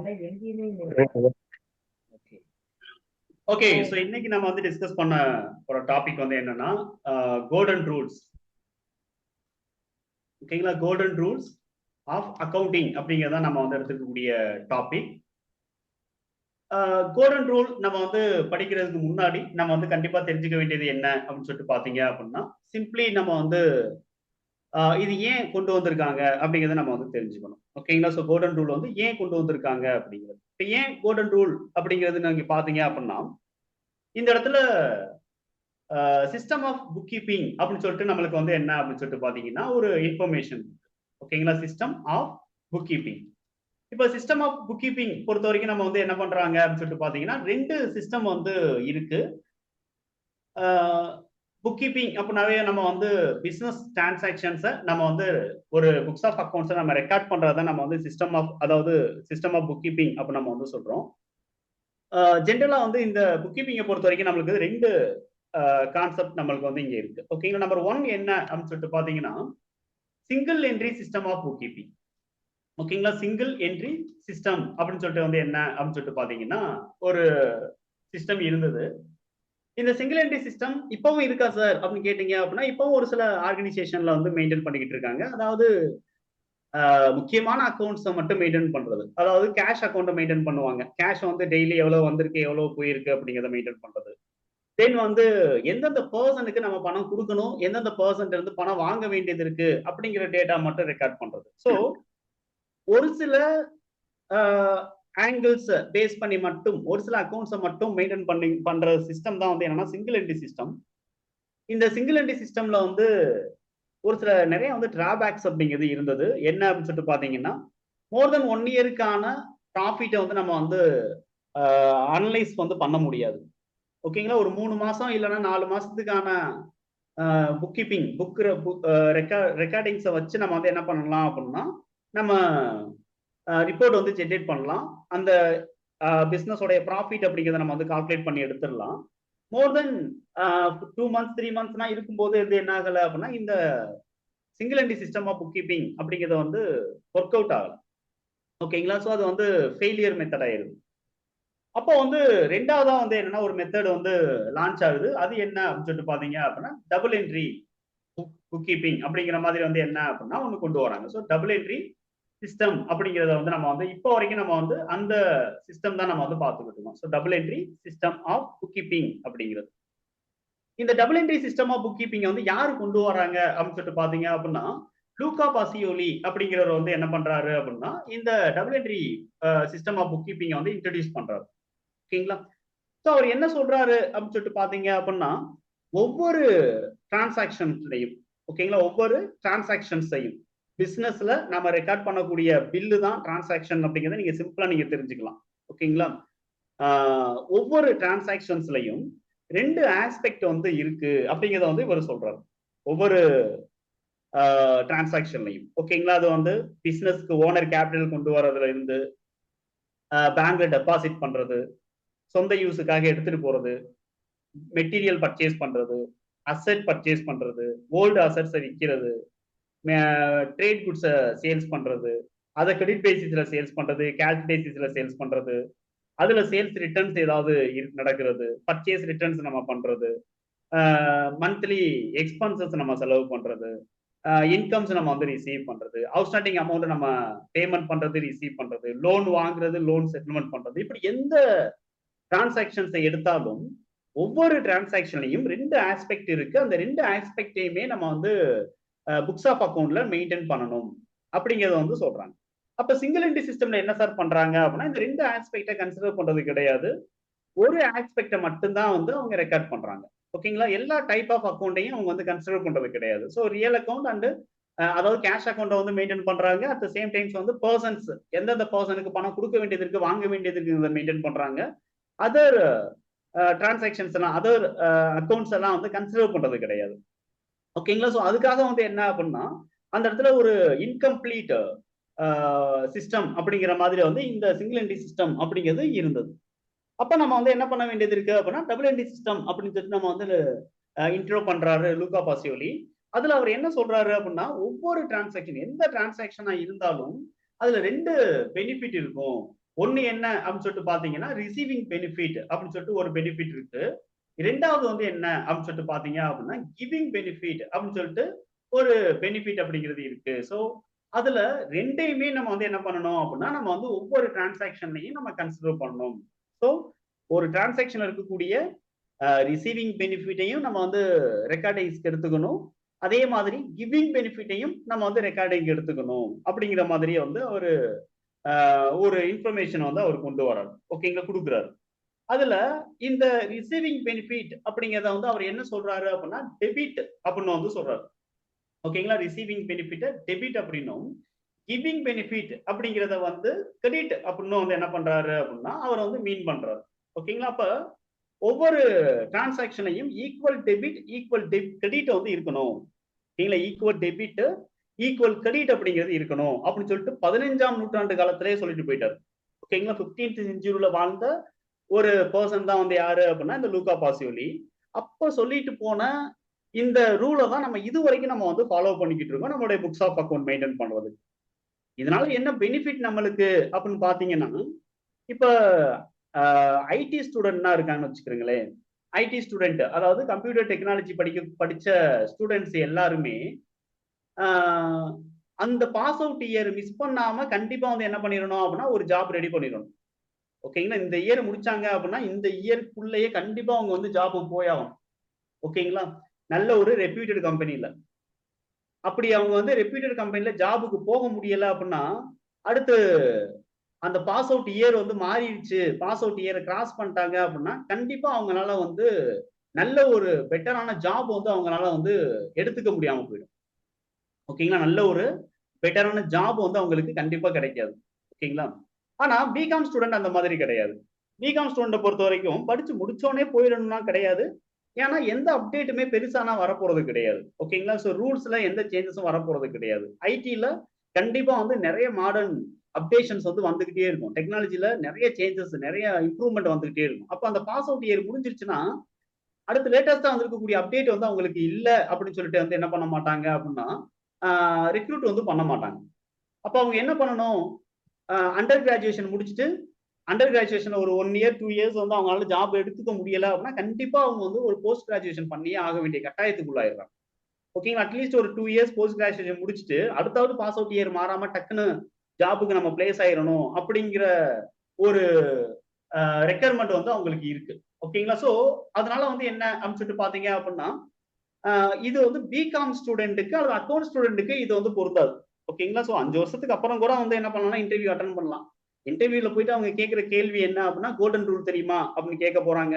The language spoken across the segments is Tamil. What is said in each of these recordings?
ஓகே ஓகே ஸோ இன்னைக்கு நம்ம வந்து டிஸ்கஸ் பண்ண ஒரு டாபிக் வந்து என்னன்னா கோல்டன் ரூல்ஸ். ஓகேங்களா, கோல்டன் ரூல்ஸ் ஆஃப் அக்கவுண்டிங் அப்படிங்கிறத நம்ம வந்து எடுத்துக்கக்கூடிய டாபிக். கோல்டன் ரூல் நம்ம வந்து படிக்கிறதுக்கு முன்னாடி நம்ம வந்து கண்டிப்பா தெரிஞ்சுக்க வேண்டியது என்ன அப்படின்னு சொல்லிட்டு பாத்தீங்க அப்படின்னா, சிம்பிளி நம்ம வந்து இது ஏன் கொண்டு வந்திருக்காங்க அப்படிங்கிறத நம்ம வந்து தெரிஞ்சுக்கணும். ஓகேங்களா, ஸோ கோல்டன் ரூல் வந்து ஏன் கொண்டு வந்திருக்காங்க அப்படிங்கிறது. இப்போ ஏன் கோல்டன் ரூல் அப்படிங்கிறது நீங்க பாத்தீங்க அப்படின்னா, இந்த இடத்துல சிஸ்டம் ஆஃப் புக் கீப்பிங் அப்படின்னு சொல்லிட்டு நம்மளுக்கு வந்து என்ன அப்படின்னு சொல்லிட்டு பாத்தீங்கன்னா ஒரு இன்ஃபர்மேஷன். ஓகேங்களா, சிஸ்டம் ஆஃப் புக் கீப்பிங். இப்போ சிஸ்டம் ஆஃப் புக் கீப்பிங் பொறுத்த வரைக்கும் நம்ம வந்து என்ன பண்றாங்க அப்படின்னு சொல்லிட்டு பாத்தீங்கன்னா ரெண்டு சிஸ்டம் வந்து இருக்கு. புக் கீப்பிங் அப்படின்னாவே நம்ம வந்து பிசினஸ் டிரான்சாக்ஷன்ஸை நம்ம வந்து ஒரு புக்ஸ் ஆஃப் அக்கௌண்ட்ஸை நம்ம ரெக்கார்ட் பண்றதை நம்ம வந்து சிஸ்டம் ஆஃப், அதாவது சிஸ்டம் ஆஃப் புக் கீப்பிங் அப்படின்னு நம்ம வந்து சொல்றோம். ஜென்ரலா வந்து இந்த புக் கீப்பிங்கை பொறுத்த வரைக்கும் நம்மளுக்கு ரெண்டு கான்செப்ட் நம்மளுக்கு வந்து இங்க இருக்கு. ஓகேங்களா, நம்பர் ஒன் என்ன அப்படின்னு சொல்லிட்டு பாத்தீங்கன்னா single entry system of bookkeeping. ஓகேங்களா, சிங்கிள் என்ட்ரி சிஸ்டம் அப்படின்னு சொல்லிட்டு வந்து என்ன அப்படின்னு சொல்லிட்டு பாத்தீங்கன்னா ஒரு சிஸ்டம் இருந்தது. இந்த சிங்கிள் என்ட்ரி சிஸ்டம் இப்பவும் இருக்கா சார் அப்படின்னு கேட்டீங்க அப்படின்னா இப்பவும் ஒரு சில ஆர்கனைசேஷன்ல வந்து மெயின்டைன் பண்ணிக்கிட்டு இருக்காங்க. அதாவது முக்கியமான அக்கௌண்ட்ஸை மட்டும் மெயின்டைன் பண்றது, அதாவது கேஷ் அக்கௌண்ட்டை மெயின்டைன் பண்ணுவாங்க. கேஷ் வந்து டெய்லி எவ்வளவு வந்திருக்கு எவ்வளவு போயிருக்கு அப்படிங்கிறத மெயின்டைன் பண்றது. தென் வந்து எந்தெந்த பர்சனுக்கு நம்ம பணம் கொடுக்கணும், எந்தெந்த பர்சன் இருந்து பணம் வாங்க வேண்டியது இருக்கு அப்படிங்கிற டேட்டா மட்டும் ரெக்கார்ட் பண்றது. ஸோ ஒரு சில ஆங்கிள்ஸ் பேஸ் பண்ணி மட்டும் ஒரு சில அக்கௌண்ட்ஸை மட்டும் மெயின்டைன் பண்ற சிஸ்டம் தான் வந்து என்னன்னா சிங்கிள் என்ட்ரி சிஸ்டம். இந்த சிங்கிள் என்ட்ரி சிஸ்டம்ல வந்து ஒரு சில நிறைய வந்து டிராபேக்ஸ் அப்படிங்கிறது இருந்தது. என்ன அப்படின்னு சொல்லிட்டு பாத்தீங்கன்னா மோர் தென் 1 இயருக்கான ப்ராஃபிட்டை வந்து நம்ம வந்து அனலைஸ் வந்து பண்ண முடியாது. ஓகேங்களா, ஒரு 3 மாசம் இல்லைன்னா 4 மாசத்துக்கான புக் கீப்பிங் ரெக்கார்டிங்ஸை வச்சு நம்ம வந்து என்ன பண்ணலாம் அப்படின்னா நம்ம ரிப்போர்ட் வந்து ஜென்ரேட் பண்ணலாம். அந்த பிஸ்னஸோடைய ப்ராஃபிட் அப்படிங்கிறத நம்ம வந்து கால்குலேட் பண்ணி எடுத்துடலாம். மோர் தென் 2 மந்த்ஸ் 3 மந்த்ஸ்னா இருக்கும்போது இது என்ன ஆகலை அப்படின்னா இந்த single entry system of bookkeeping அப்படிங்கிறத வந்து ஒர்க் அவுட் ஆகலை. ஓகேங்களா, ஸோ அது வந்து ஃபெயிலியர் மெத்தட் ஆயிருது. அப்போ வந்து ரெண்டாவதா வந்து என்னன்னா ஒரு மெத்தட் வந்து லான்ச் ஆகுது. அது என்ன அப்படின்னு சொல்லிட்டு பாத்தீங்க அப்படின்னா டபுள் என்ட்ரி புக் கீப்பிங் அப்படிங்கிற மாதிரி வந்து என்ன அப்படின்னா ஒன்று கொண்டு வராங்க. ஸோ டபுள் என்ட்ரி சிஸ்டம் அப்படிங்கிறத வந்து நம்ம வந்து இப்போ வரைக்கும் நம்ம வந்து அந்த சிஸ்டம் தான் நம்ம வந்து பார்த்துக்கிட்டு இருக்கோம். So double entry system of bookkeeping அப்படிங்கிறது. இந்த double entry system of bookkeeping வந்து யாரு கொண்டு வராங்க அப்படின்னு சொல்லிட்டு பாத்தீங்க அப்படின்னா லூகா பாசியோலி அப்படிங்கிறவர் வந்து என்ன பண்றாரு அப்படின்னா இந்த double entry system of bookkeeping வந்து இன்ட்ரடியூஸ் பண்றாரு. ஓகேங்களா, ஸோ அவர் என்ன சொல்றாரு அப்படின்னு சொல்லிட்டு பாத்தீங்க அப்படின்னா ஒவ்வொரு டிரான்சாக்ஷன்ஸ்லையும், ஓகேங்களா, ஒவ்வொரு டிரான்சாக்ஷன்ஸையும் பிசினஸ்ல நம்ம ரெக்கார்ட் பண்ணக்கூடிய பில்லு தான் டிரான்சாக்ஷன் அப்படிங்கிறத நீங்க சிம்பிளா நீங்க தெரிஞ்சுக்கலாம். ஓகேங்களா, ஒவ்வொரு டிரான்சாக்ஷன்ஸ்லையும் ரெண்டு ஆஸ்பெக்ட் வந்து இருக்கு அப்படிங்கிறத வந்து இவர் சொல்றாரு. ஒவ்வொரு டிரான்சாக்ஷன்லையும் ஓகேங்களா, அது வந்து பிசினஸ்க்கு ஓனர் கேபிட்டல் கொண்டு வரதுல இருந்து பேங்க்ல டெபாசிட் பண்றது, சொந்த யூஸுக்காக எடுத்துட்டு போறது, மெட்டீரியல் பர்ச்சேஸ் பண்றது, அசெட் பர்ச்சேஸ் பண்றது, ஓல்டு அசெட்ஸை விற்கிறது, ட்ரேட் குட்ஸை சேல்ஸ் பண்றது, அதை கிரெடிட் பேசிஸ்ல சேல்ஸ் பண்றது, கேஷ் பேசிஸ்ல சேல்ஸ் பண்றது, அதுல சேல்ஸ் ரிட்டர்ன்ஸ் ஏதாவது நடக்கிறது, பர்ச்சேஸ் ரிட்டர்ன்ஸ் நம்ம பண்றது, மந்த்லி எக்ஸ்பென்சஸ் நம்ம செலவு பண்றது, இன்கம்ஸ் நம்ம வந்து ரிசீவ் பண்றது, அவுட்ஸ்டாண்டிங் அமௌண்ட் நம்ம பேமெண்ட் பண்றது, ரிசீவ் பண்றது, லோன் வாங்குறது, லோன் செட்டில்மெண்ட் பண்றது, இப்படி எந்த டிரான்சாக்ஷன்ஸை எடுத்தாலும் ஒவ்வொரு டிரான்சாக்ஷன்லையும் ரெண்டு ஆஸ்பெக்ட் இருக்கு. அந்த ரெண்டு ஆஸ்பெக்டையுமே நம்ம வந்து புக்ஸ் ஆஃப் அக்கௌண்ட்ல மெயின்டைன் பண்ணணும் அப்படிங்கிறத வந்து சொல்றாங்க. அப்ப சிங்கிள் என்ட்ரி சிஸ்டம்ல என்ன சார் பண்றாங்க அப்படின்னா இந்த ரெண்டு ஆஸ்பெக்டை கன்சிடர் பண்றது கிடையாது, ஒரு ஆஸ்பெக்டை மட்டும்தான் வந்து அவங்க ரெக்கார்ட் பண்றாங்க. ஓகேங்களா, எல்லா டைப் ஆஃப் அக்கௌண்ட்டையும் அவங்க வந்து கன்சிடர் பண்றது கிடையாது. ஸோ ரியல் அக்கௌண்ட் அண்ட் அதாவது கேஷ் அக்கௌண்ட்டை வந்து மெயின்டைன் பண்றாங்க. அட் த சேம் டைம்ஸ் வந்து பர்சன்ஸ் எந்தெந்த பர்சனுக்கு பணம் கொடுக்க வேண்டியது இருக்கு வாங்க வேண்டியது இருக்கு மெயின்டைன் பண்றாங்க. அதர் டிரான்சாக்ஷன்ஸ் எல்லாம் அதர் அக்கௌண்ட்ஸ் எல்லாம் வந்து கன்சிடர் பண்றது கிடையாது. ஓகேங்களா, ஸோ அதுக்காக வந்து என்ன அப்படின்னா அந்த இடத்துல ஒரு இன்கம்ப்ளீட் சிஸ்டம் அப்படிங்கிற மாதிரி வந்து இந்த சிங்கிள் என்ட்ரி சிஸ்டம் அப்படிங்கிறது இருந்தது. அப்ப நம்ம வந்து என்ன பண்ண வேண்டியது இருக்கு அப்படின்னா டபுள் என்ட்ரி சிஸ்டம் அப்படின்னு சொல்லிட்டு நம்ம வந்து இன்ட்ரோ பண்றாரு லூகா பாசியோலி. அதுல அவர் என்ன சொல்றாரு அப்படின்னா ஒவ்வொரு டிரான்சாக்ஷன் எந்த டிரான்சாக்ஷனா இருந்தாலும் அதுல ரெண்டு பெனிஃபிட் இருக்கும். ஒண்ணு என்ன அப்படின்னு சொல்லிட்டு பாத்தீங்கன்னா ரிசீவிங் பெனிஃபிட் அப்படின்னு சொல்லிட்டு ஒரு பெனிஃபிட் இருக்கு. இரண்டாவது வந்து என்ன அப்படின்னு சொல்லிட்டு பாத்தீங்க அப்படின்னா கிவிங் பெனிஃபிட் அப்படின்னு சொல்லிட்டு ஒரு பெனிஃபிட் அப்படிங்கிறது இருக்கு. ஸோ அதுல ரெண்டையுமே நம்ம வந்து என்ன பண்ணணும் அப்படின்னா நம்ம வந்து ஒவ்வொரு டிரான்சாக்ஷன்லையும் நம்ம கன்சிடர் பண்ணணும். ஸோ ஒரு டிரான்சாக்ஷன்ல இருக்கக்கூடிய ரிசீவிங் பெனிஃபிட்டையும் நம்ம வந்து ரெக்கார்டிங்ஸ்க்கு எடுத்துக்கணும். அதே மாதிரி கிவிங் பெனிஃபிட்டையும் நம்ம வந்து ரெக்கார்டிங் எடுத்துக்கணும் அப்படிங்கிற மாதிரியே வந்து ஒரு இன்ஃபர்மேஷன் வந்து அவர் கொண்டு வராரு. ஓகேங்களா, கொடுக்குறாரு. அதுல இந்த ரிசீவிங் பெனிஃபிட் அப்படிங்கிறத வந்து அவர் என்ன சொல்றாரு அப்படின்னா டெபிட் அப்படின்னு வந்து சொல்றாரு. ஓகேங்களா, ரிசீவிங் பெனிஃபிட் டெபிட் அப்படின்னும் கிவிங் பெனிஃபிட் அப்படிங்கிறத வந்து கிரெடிட் அப்படின்னு வந்து என்ன பண்றாரு அப்படின்னா அவர் வந்து மீன் பண்றாரு. ஓகேங்களா, அப்ப ஒவ்வொரு டிரான்சாக்ஷனையும் ஈக்குவல் டெபிட் ஈக்குவல் கிரெடிட் வந்து இருக்கணும். ஓகேங்களா, ஈக்குவல் டெபிட் ஈக்குவல் கிரெடிட் அப்படிங்கிறது இருக்கணும் அப்படின்னு சொல்லிட்டு 15ஆம் நூற்றாண்டு காலத்திலேயே சொல்லிட்டு போயிட்டாரு. ஓகேங்களா, 15th செஞ்சுரியில வாழ்ந்த ஒரு பர்சன் தான் வந்து யாரு அப்படின்னா இந்த லூகா பாசியோலி. அப்ப சொல்லிட்டு போன இந்த ரூலை தான் நம்ம இது வரைக்கும் நம்ம வந்து ஃபாலோ பண்ணிக்கிட்டு இருக்கோம் நம்மளுடைய புக்ஸ் ஆஃப் அக்கௌண்ட் மெயின்டைன் பண்றது. இதனால என்ன பெனிஃபிட் நம்மளுக்கு அப்படின்னு பாத்தீங்கன்னா, இப்ப ஐடி ஸ்டூடெண்ட்னா இருக்காங்கன்னு வச்சுக்கிறீங்களேன். ஐடி ஸ்டூடெண்ட் அதாவது கம்ப்யூட்டர் டெக்னாலஜி படிச்ச ஸ்டூடெண்ட்ஸ் எல்லாருமே அந்த பாஸ் அவுட் இயர் மிஸ் பண்ணாம கண்டிப்பா வந்து என்ன பண்ணிடணும் அப்படின்னா ஒரு ஜாப் ரெடி பண்ணிடணும். ஓகேங்களா, இந்த இயர் முடிச்சாங்க அப்படின்னா இந்த இயர்க்குள்ளேயே கண்டிப்பா அவங்க வந்து ஜாப் போயாகும். ஓகேங்களா, நல்ல ஒரு ரெப்யூட்டட் கம்பெனில. அப்படி அவங்க வந்து ரெப்யூட்டட் கம்பெனில ஜாபுக்கு போக முடியல அப்படின்னா அடுத்து அந்த பாஸ் அவுட் இயர் வந்து மாறிடுச்சு, பாஸ் அவுட் இயரை கிராஸ் பண்ணிட்டாங்க அப்படின்னா கண்டிப்பா அவங்களால வந்து நல்ல ஒரு பெட்டரான ஜாப் வந்து அவங்களால வந்து எடுத்துக்க முடியாம போயிடும். ஓகேங்களா, நல்ல ஒரு பெட்டரான ஜாப் வந்து அவங்களுக்கு கண்டிப்பா கிடைக்காது. ஓகேங்களா, ஆனா பிகாம் ஸ்டூடெண்ட் அந்த மாதிரி கிடையாது. பிகாம் ஸ்டூடெண்ட் பொறுத்த வரைக்கும் படிச்சு முடிச்சோடனே போயிடணும்னா கிடையாது. ஏன்னா எந்த அப்டேட்டுமே பெருசானா வரப்போறது கிடையாது. ஓகேங்களா, ஸோ ரூல்ஸ்ல எந்த சேஞ்சஸும் வரப்போறது கிடையாது. ஐடில கண்டிப்பா வந்து நிறைய மாடர்ன் அப்டேஷன்ஸ் வந்து வந்துகிட்டே இருக்கும். டெக்னாலஜில நிறைய சேஞ்சஸ் நிறைய இம்ப்ரூவ்மெண்ட் வந்துகிட்டே இருக்கும். அப்ப அந்த பாஸ் அவுட் இயர் முடிஞ்சிருச்சுன்னா அடுத்து லேட்டஸ்டா வந்திருக்கக்கூடிய அப்டேட் வந்து அவங்களுக்கு இல்ல அப்படின்னு சொல்லிட்டு வந்து என்ன பண்ண மாட்டாங்க அப்படின்னா ரெக்ரூட் வந்து பண்ண மாட்டாங்க. அப்ப அவங்க என்ன பண்ணணும், அண்டர் கிராஜுவேஷன் முடிச்சுட்டு அண்டர் கிராஜுவேஷன் ஒரு 1 இயர் 2 இயர்ஸ் வந்து அவங்களால ஜாப் எடுத்துக்க முடியல அப்படின்னா கண்டிப்பா அவங்க வந்து ஒரு போஸ்ட் கிராஜுவேஷன் பண்ணியே ஆக வேண்டிய கட்டாயத்துக்குள்ளாயிடுறாங்க. ஓகேங்களா, அட்லீஸ்ட் ஒரு 2 இயர்ஸ் போஸ்ட் கிராஜுவேஷன் முடிச்சுட்டு அடுத்தாவது பாஸ் அவுட் இயர் மாறாம டக்குன்னு ஜாபுக்கு நம்ம பிளேஸ் ஆயிரணும் அப்படிங்கிற ஒரு ரெக்யர்மெண்ட் வந்து அவங்களுக்கு இருக்கு. ஓகேங்களா, சோ அதனால வந்து என்ன அப்படின்னு சொல்லிட்டு பாத்தீங்க அப்படின்னா இது வந்து பிகாம் ஸ்டூடெண்ட்டுக்கு அல்லது அக்கௌண்ட் ஸ்டூடெண்ட்டுக்கு இது வந்து பொருந்தாது. ஓகேங்களா, சோ 5 வருஷத்துக்கு அப்புறம் கூட வந்து என்ன பண்ணலாம், இன்டர்வியூ அட்டன் பண்ணலாம். இன்டர்வியூல போயிட்டு அவங்க கேட்கிற கேள்வி என்ன அப்படின்னா கோல்டன் ரூல் தெரியுமா அப்படின்னு கேட்க போறாங்க.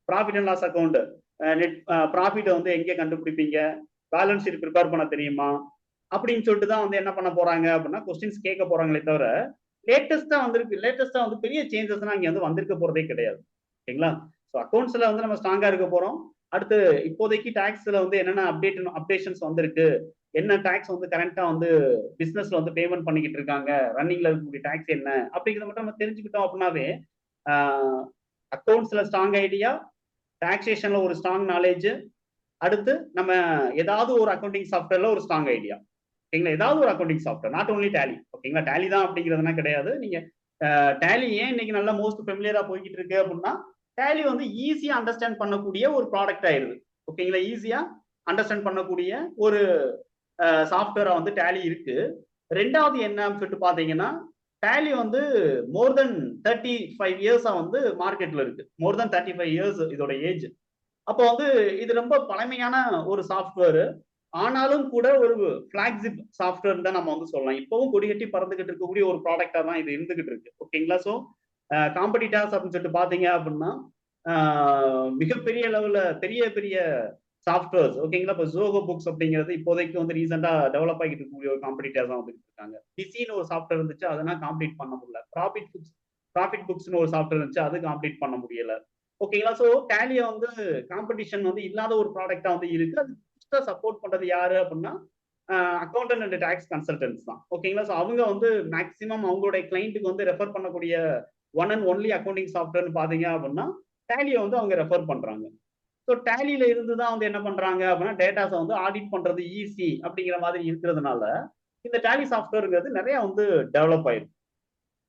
Profit and loss account net profit வந்து எங்கே கண்டுபிடிப்பீங்க, பேலன்ஸ் ஷீட் ப்ரிப்பேர் பண்ண தெரியுமா அப்படின்னு சொல்லிட்டு தான் வந்து என்ன பண்ண போறாங்க அப்படின்னா கொஸ்டின்ஸ் கேட்க போறாங்களே தவிர லேட்டஸ்டா வந்து பெரிய சேஞ்சஸ்லாம் இங்க வந்து வந்திருக்க போறதே கிடையாது. ஓகேங்களா, ஸோ அக்கௌண்ட்ஸ்ல வந்து நம்ம ஸ்ட்ராங்கா இருக்க போறோம். அடுத்து இப்போதைக்கு டாக்ஸ்ல வந்து என்னென்ன அப்டேஷன்ஸ் வந்திருக்கு, என்ன டாக்ஸ் வந்து கரண்டா வந்து பிசினஸ்ல வந்து பேமெண்ட் பண்ணிக்கிட்டு இருக்காங்க, ரன்னிங்ல இருக்கக்கூடிய டாக்ஸ் என்ன அப்படிங்கிறத மட்டும் நம்ம தெரிஞ்சுக்கிட்டோம் அப்படின்னாவே அக்கௌண்ட்ஸ்ல ஸ்ட்ராங் ஐடியா, டாக்ஸேஷன்ல ஒரு ஸ்ட்ராங் நாலேஜ், அடுத்து நம்ம ஏதாவது ஒரு அக்கௌண்டிங் சாஃப்ட்வேர்ல ஒரு ஸ்ட்ராங் ஐடியா. ஓகேங்களா, ஏதாவது ஒரு accounting software, not only Tally. ஓகேங்களா, டேலி தான் அப்படிங்கிறதுனா கிடையாது. நீங்க டேலி ஏன் இன்னைக்கு நல்லா மோஸ்ட் ஃபெமிலியரா போய்கிட்டு இருக்கு அப்படின்னா டேலி வந்து ஈஸியா அண்டர்ஸ்டாண்ட் பண்ணக்கூடிய ஒரு ப்ராடக்ட் ஆயிருது. ஓகேங்களா, ஈஸியா அண்டர்ஸ்டாண்ட் பண்ணக்கூடிய ஒரு சாஃப்ட்வேரா வந்து டேலி இருக்கு. ரெண்டாவது என்ன சொல்லிட்டு பாத்தீங்கன்னா டேலி வந்து மோர் தென் 35 இயர்ஸா வந்து மார்க்கெட்ல இருக்கு. மோர் தென் 35 இயர்ஸ் இதோட ஏஜ். அப்போ வந்து இது ரொம்ப பழமையான ஒரு சாஃப்ட்வேர். ஆனாலும் கூட ஒரு பிளாக்ஷிப் சாஃப்ட்வேர் தான் நம்ம வந்து சொல்லலாம். இப்பவும் கொடிகட்டி பறந்துகிட்டு இருக்கக்கூடிய ஒரு ப்ராடக்டா தான் இது இருந்துகிட்டு இருக்கு. ஓகேங்களா, சோ காம்படிட்டர்ஸ் அப்படின்னு சொல்லிட்டு பாத்தீங்க அப்படின்னா மிகப்பெரிய லெவல்ல பெரிய பெரிய சாஃப்ட்வேர்ஸ். ஓகேங்களா, இப்போ ஜோகோ புக்ஸ் அப்படிங்கிறது இப்போதைக்கு வந்து ரீசெண்டா டெவலப் ஆகிட்டு இருக்கக்கூடிய ஒரு காம்படிட்டர்ஸ் தான் வந்துட்டு இருக்காங்க. டிசின்னு ஒரு சாஃப்ட்வேர் இருந்துச்சு, அதெல்லாம் காம்ப்ளீட் பண்ண முடியல. ப்ராஃபிட் புக்ஸ்னு ஒரு சாஃப்ட்வேர் இருந்துச்சு, அது காம்ப்ளீட் பண்ண முடியல. ஓகேங்களா, சோ டேலியை வந்து காம்படிஷன் வந்து இல்லாத ஒரு ப்ராடக்டா வந்து இருக்கு. அது சப்போர்ட் பண்றது யாரு அப்படின்னா அக்கௌண்டன்ட் அண்ட் டாக்ஸ் கன்சல்டன்ஸ் தான். ஓகேங்களா, சோ அவங்க வந்து மேக்சிமம் அவங்களுடைய கிளைண்ட்டுக்கு வந்து ரெஃபர் பண்ணக்கூடிய ஒன் அண்ட் ஒன்லி அக்கௌண்டிங் சாஃப்ட்வேர்னு பாத்தீங்க அப்படின்னா டேலியை வந்து அவங்க ரெஃபர் பண்றாங்க. ஸோ டேலியில இருந்து தான் வந்து என்ன பண்றாங்க அப்படின்னா டேட்டாஸை வந்து ஆடிட் பண்றது ஈஸி அப்படிங்கிற மாதிரி இருக்கிறதுனால இந்த டேலி சாஃப்ட்வேர்ங்கிறது நிறைய வந்து டெவலப் ஆயிருக்கு.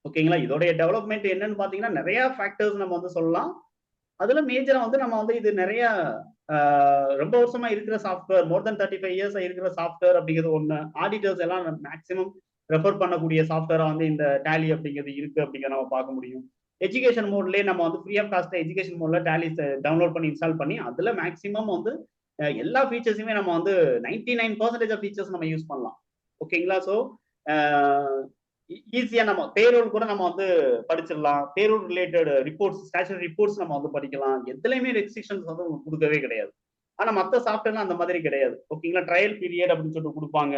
ஓகேங்களா. இதோடைய டெவலப்மெண்ட் என்னன்னு பாத்தீங்கன்னா நிறைய ஃபேக்டர்ஸ் நம்ம வந்து சொல்லலாம். அதுல மேஜரா வந்து நம்ம வந்து இது நிறைய ரொம்ப வருஷமா இருக்கிற சாஃப்ட்வேர், மோர் தென் 35 இயர்ஸ் இருக்கிற சாஃப்ட்வேர் அப்படிங்கிறது ஒண்ணு. ஆடிட்டர்ஸ் எல்லாம் மேக்ஸிமம் ரெஃபர் பண்ணக்கூடிய சாஃப்ட்வேரா வந்து இந்த டேலி அப்படிங்கிறது இருக்கு அப்படிங்கிறத நம்ம பார்க்க முடியும். எஜுகேஷன் மோட்லயே நம்ம வந்து ஃப்ரீ ஆஃப் காஸ்ட்ல எஜுகேஷன் மோட்ல டேலி டவுன்லோட் பண்ணி இன்ஸ்டால் பண்ணி அதுல மேக்ஸிமம் வந்து எல்லா ஃபீச்சர்ஸுமே நம்ம வந்து 99% ஆஃப் ஃபீச்சர்ஸ் நம்ம யூஸ் பண்ணலாம். ஓகேங்களா. ஸோ ஈஸியா நம்ம பேரோல் கூட நம்ம வந்து படிச்சிடலாம். Payroll related reports, statutory reports நம்ம வந்து படிக்கலாம். எதுலையுமே ரெஸ்ட்ரிக்ஷன்ஸ் வந்து உங்களுக்கு கொடுக்கவே கிடையாது. ஆனா மத்த சாஃப்ட்வேர்லாம் அந்த மாதிரி கிடையாது. ஓகேங்களா. ட்ரையல் பீரியட் அப்படின்னு சொல்லிட்டு கொடுப்பாங்க.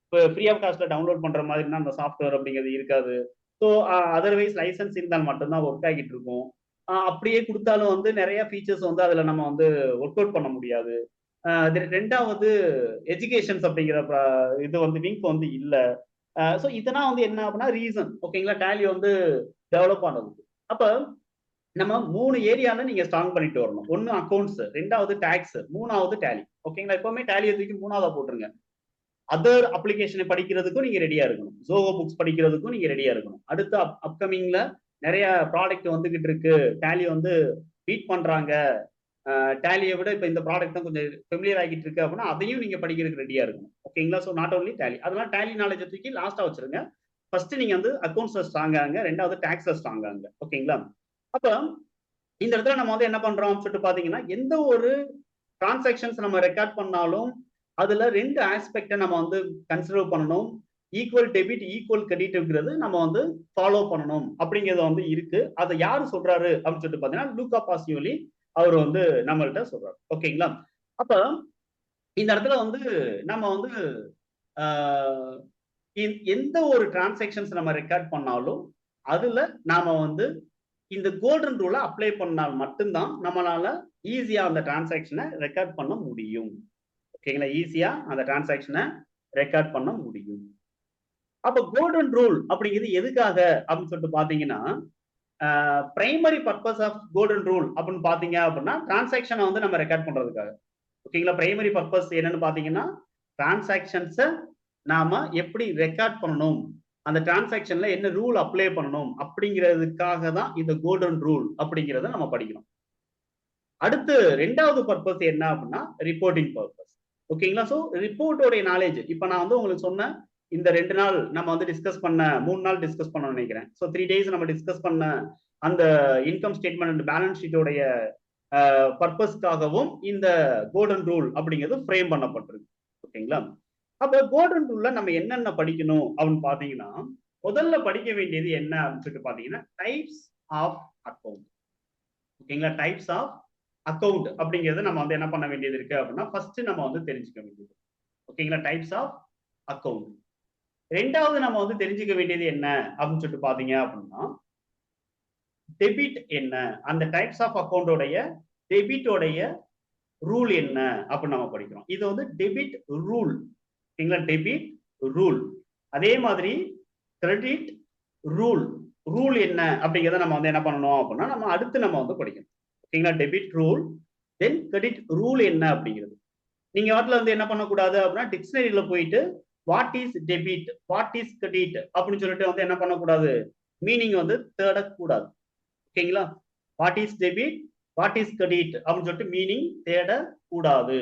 இப்போ ஃப்ரீ ஆஃப் காஸ்ட்ல டவுன்லோட் பண்ற மாதிரினா அந்த சாஃப்ட்வேர் அப்படிங்கிறது இருக்காது. ஸோ அதர்வைஸ் லைசன்ஸ் இருந்தால் மட்டும்தான் ஒர்க் ஆகிட்டு இருக்கும். அப்படியே கொடுத்தாலும் வந்து நிறைய ஃபீச்சர்ஸ் வந்து அதுல நம்ம வந்து ஒர்க் அவுட் பண்ண முடியாது. ரெண்டாவது எஜுகேஷன்ஸ் அப்படிங்கிற இது வந்து விங்க் வந்து இல்ல. ஸோ இதெல்லாம் வந்து என்ன அப்படின்னா ரீசன். ஓகேங்களா. டேலி வந்து டெவலப் ஆனதுக்கு. அப்ப நம்ம 3 ஏரியால நீங்க ஸ்ட்ராங் பண்ணிட்டு வரணும். ஒன்னு அக்கவுண்ட்ஸ், ரெண்டாவது டாக்ஸ், மூணாவது டேலி. ஓகேங்களா. எப்பவுமே டேலியை தூக்கி மூணாவதா போட்டுருங்க. அதர் அப்ளிகேஷனை படிக்கிறதுக்கும் நீங்க ரெடியா இருக்கணும். ஜோகோ புக்ஸ் படிக்கிறதுக்கும் நீங்க ரெடியா இருக்கணும். அடுத்து அப்கமிங்ல நிறைய ப்ராடக்ட் வந்துகிட்டு இருக்கு. டேலி வந்து பீட் பண்றாங்க. டேலியை விட இப்ப இந்த ப்ராடக்ட் தான் கொஞ்சம் ஃபெமிலியர் ஆகிட்டு இருக்கு அப்படின்னா அதையும் நீங்க படிக்கிறதுக்கு ரெடியா இருக்கணும். ஓகேங்களா. So not only Tally. அதெல்லாம் டேலி நாலேஜ் தூக்கி லாஸ்டா வச்சிருங்க. ஃபர்ஸ்ட் நீங்க வந்து அக்கௌண்ட்ஸ்ல ஸ்ட்ராங் ஆகுங்க, ரெண்டாவது டாக்ஸ்ல ஸ்ட்ராங் ஆகுங்க. ஓகேங்களா. அப்ப இந்த இடத்துல நம்ம வந்து என்ன பண்றோம் சொல்லிட்டு பாத்தீங்கன்னா எந்த ஒரு டிரான்சாக்ஷன்ஸ் நம்ம ரெக்கார்ட் பண்ணாலும் அதுல 2 ஆஸ்பெக்ட நம்ம வந்து கன்சிடர் பண்ணணும். ஈக்குவல் டெபிட், ஈக்குவல் கிரெடிட்ங்கிறது நம்ம வந்து ஃபாலோ பண்ணணும் அப்படிங்கிறது வந்து இருக்கு. அதை யாரு சொல்றாரு அப்படின்னு சொல்லிட்டு பாத்தீங்கன்னா லூக்கா பாசியோலி அவர் வந்து நம்மள்கிட்ட சொல்றாரு. ஓகேங்களா. அப்ப இந்த இடத்துல வந்து நம்ம வந்து எந்த ஒரு டிரான்சாக்ஷன்ஸ் நம்ம ரெக்கார்ட் பண்ணாலும் அதுல நாம வந்து இந்த கோல்டன் ரூலை அப்ளை பண்ணால் மட்டும்தான் நம்மளால ஈஸியா அந்த டிரான்சாக்ஷனை ரெக்கார்ட் பண்ண முடியும். ஓகேங்களா. ஈஸியா அந்த டிரான்சாக்ஷனை ரெக்கார்ட் பண்ண முடியும். அப்ப கோல்டன் ரூல் அப்படிங்கிறது எதுக்காக அப்படின்னு சொல்லிட்டு பாத்தீங்கன்னா primary purpose of golden rule அப்படின்னு பாத்தீங்க அப்படின்னா டிரான்சாக்ஷனை வந்து நம்ம ரெக்கார்ட் பண்றதுக்காக. ஓகேங்களா. பிரைமரி பர்பஸ் என்னன்னு பாத்தீங்கன்னா டிரான்சாக்ஷன்ஸை நாம எப்படி ரெக்கார்ட் பண்ணணும், அந்த டிரான்சாக்ஷன்ல என்ன ரூல் அப்ளை பண்ணணும் அப்படிங்கிறதுக்காக தான் இந்த கோல்டன் ரூல் அப்படிங்கிறத நம்ம படிக்கிறோம். அடுத்து ரெண்டாவது பர்பஸ் என்ன அப்படின்னா ரிப்போர்ட்டிங் பர்பஸ். ஓகேங்களா. ஸோ ரிப்போர்ட்டோடைய நாலேஜ் இப்ப நான் வந்து உங்களுக்கு சொன்ன இந்த 2 நாள் நம்ம வந்து டிஸ்கஸ் பண்ண 3 நாள் டிஸ்கஸ் பண்ண நினைக்கிறேன். ஸோ 3 days நம்ம டிஸ்கஸ் பண்ண அந்த இன்கம் ஸ்டேட்மெண்ட் அண்ட் பேலன்ஸ் ஷீட்டோடைய பர்பஸ்க்காகவும் இந்த கோல்டன் ரூல் அப்படிங்கிறது ஃப்ரேம் பண்ணப்பட்டிருக்கு. ஓகேங்களா. அப்ப கோல்டன் ரூல்ல நம்ம என்னென்ன படிக்கணும் அப்படின்னு பாத்தீங்கன்னா முதல்ல படிக்க வேண்டியது என்ன அப்படின்னு சொல்லிட்டு பாத்தீங்கன்னா டைப்ஸ் ஆஃப் அக்கௌண்ட். ஓகேங்களா. டைப்ஸ் ஆஃப் அக்கௌண்ட் அப்படிங்கறத நம்ம வந்து என்ன பண்ண வேண்டியது இருக்கு அப்படின்னா ஃபர்ஸ்ட் நம்ம வந்து தெரிஞ்சுக்க வேண்டியது. ஓகேங்களா. Types of account. ரெண்டாவது நம்ம வந்து தெரிஞ்சுக்க வேண்டியது என்ன அப்படின்னு சொல்லிட்டு பாத்தீங்க அப்படின்னா டெபிட் என்ன, அந்த டைப்ஸ் ஆஃப் அக்கௌண்டோடைய டெபிட்டோடைய ரூல் என்ன அப்படின்னு நம்ம படிக்கிறோம். இது வந்து டெபிட் ரூல். ஓகேங்களா. Debit rule. அதே மாதிரி கிரெடிட் ரூல். ரூல் என்ன அப்படிங்கிறத நம்ம வந்து என்ன பண்ணணும் அப்படின்னா நம்ம அடுத்து நம்ம வந்து படிக்கணும். ஓகேங்களா. டெபிட் ரூல், தென் கிரெடிட் ரூல் என்ன அப்படிங்கிறது. நீங்க வாட்டில வந்து என்ன பண்ணக்கூடாது அப்படின்னா டிக்ஷனரியில போயிட்டு what is debit, what is credit அப்படின்னு சொல்லிட்டு வந்து என்ன பண்ணக்கூடாது, மீனிங் வந்து தேடக்கூடாது. ஓகேங்களா. What is debit, what is credit அப்படின்னு சொல்லிட்டு மீனிங் தேடக்கூடாது.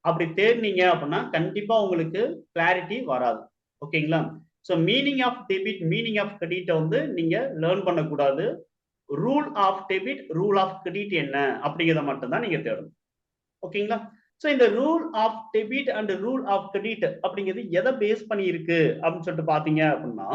அப்படி தேடினீங்க அப்படின்னா கண்டிப்பா உங்களுக்கு கிளாரிட்டி வராது. ஓகேங்களா. So meaning of debit, meaning of credit வந்து நீங்க லேர்ன் பண்ணக்கூடாது. Rule of debit, rule of credit என்ன அப்படிங்கிறத மட்டும்தான் நீங்க தேடணும். ஓகேங்களா. ஸோ இந்த rule of debit and rule of credit அப்படிங்கிறது எதை பேஸ் பண்ணி இருக்கு அப்படின்னு சொல்லிட்டு பாத்தீங்க அப்படின்னா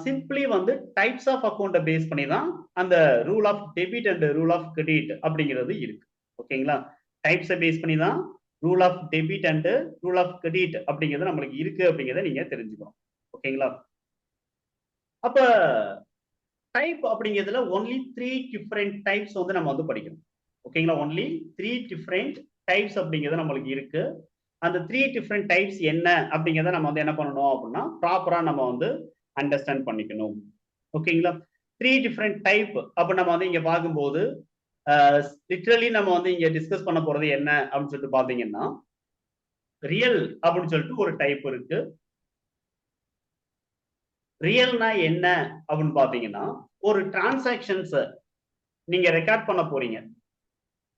சிம்பிளி வந்து டைப்ஸ் ஆஃப் அக்கௌண்ட்டை பேஸ் பண்ணி தான் அந்த rule of debit and rule of credit அப்படிங்கிறது இருக்கு. ஓகேங்களா. டைப்ஸை பேஸ் பண்ணி தான் rule of debit and rule of credit அப்படிங்கிறது நம்மளுக்கு இருக்கு அப்படிங்கிறத நீங்க தெரிஞ்சுக்கணும். ஓகேங்களா. அப்ப டைப் அப்படிங்கிறதுல ஒன்லி 3 டிஃபரெண்ட் டைப்ஸ் வந்து நம்ம வந்து படிக்கணும். ஓகேங்களா. ஒன்லி 3 டிஃபரெண்ட் டைப்ஸ் அப்படிங்கிறது நம்மளுக்கு இருக்கு. அந்த 3 டிஃபரெண்ட் டைப்ஸ் என்ன அப்படிங்கிறத நம்ம வந்து என்ன பண்ணணும் அப்படின்னா ப்ராப்பரா நம்ம வந்து அண்டர்ஸ்டாண்ட் பண்ணிக்கணும். ஓகேங்களா. 3 டிஃபரெண்ட் டைப் அப்ப நம்ம வந்து இங்க பார்க்கும்போது லிட்டரலி நம்ம வந்து இங்க டிஸ்கஸ் பண்ண போறது என்ன அப்படின்னு சொல்லிட்டு பாத்தீங்கன்னா ரியல் அப்படின்னு சொல்லிட்டு ஒரு டைப் இருக்கு. ரியல்னா என்ன அப்படின்னு பாத்தீங்கன்னா, ஒரு டிரான்சாக்ஷன்ஸ் நீங்க ரெக்கார்ட் பண்ண போறீங்க.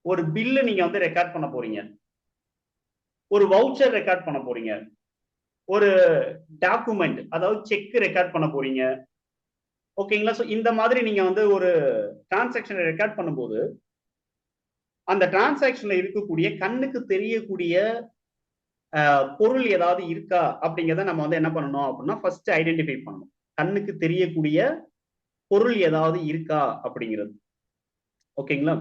ஒரு பில்லு நீங்க வந்து ரெக்கார்ட் பண்ண போறீங்க. ஒரு வவுச்சர் ரெக்கார்ட் பண்ண போறீங்க. ஒரு டாக்குமெண்ட் அதாவது செக் ரெக்கார்ட் பண்ண போறீங்க. ஓகேங்களா? சோ இந்த மாதிரி நீங்க வந்து ஒரு டிரான்சாக்ஷனை ரெக்கார்ட் பண்ணும்போது, அந்த டிரான்சாக்ஷன்ல இருக்கக்கூடிய கண்ணுக்கு தெரியக்கூடிய பொருள் ஏதாவது இருக்கா அப்படிங்கிறத நம்ம வந்து என்ன பண்ணணும் அப்படின்னா, ஃபர்ஸ்ட் ஐடென்டிஃபை பண்ணணும். கண்ணுக்கு தெரியக்கூடிய பொருள் ஏதாவது இருக்கா அப்படிங்கிறது. ஓகேங்களா?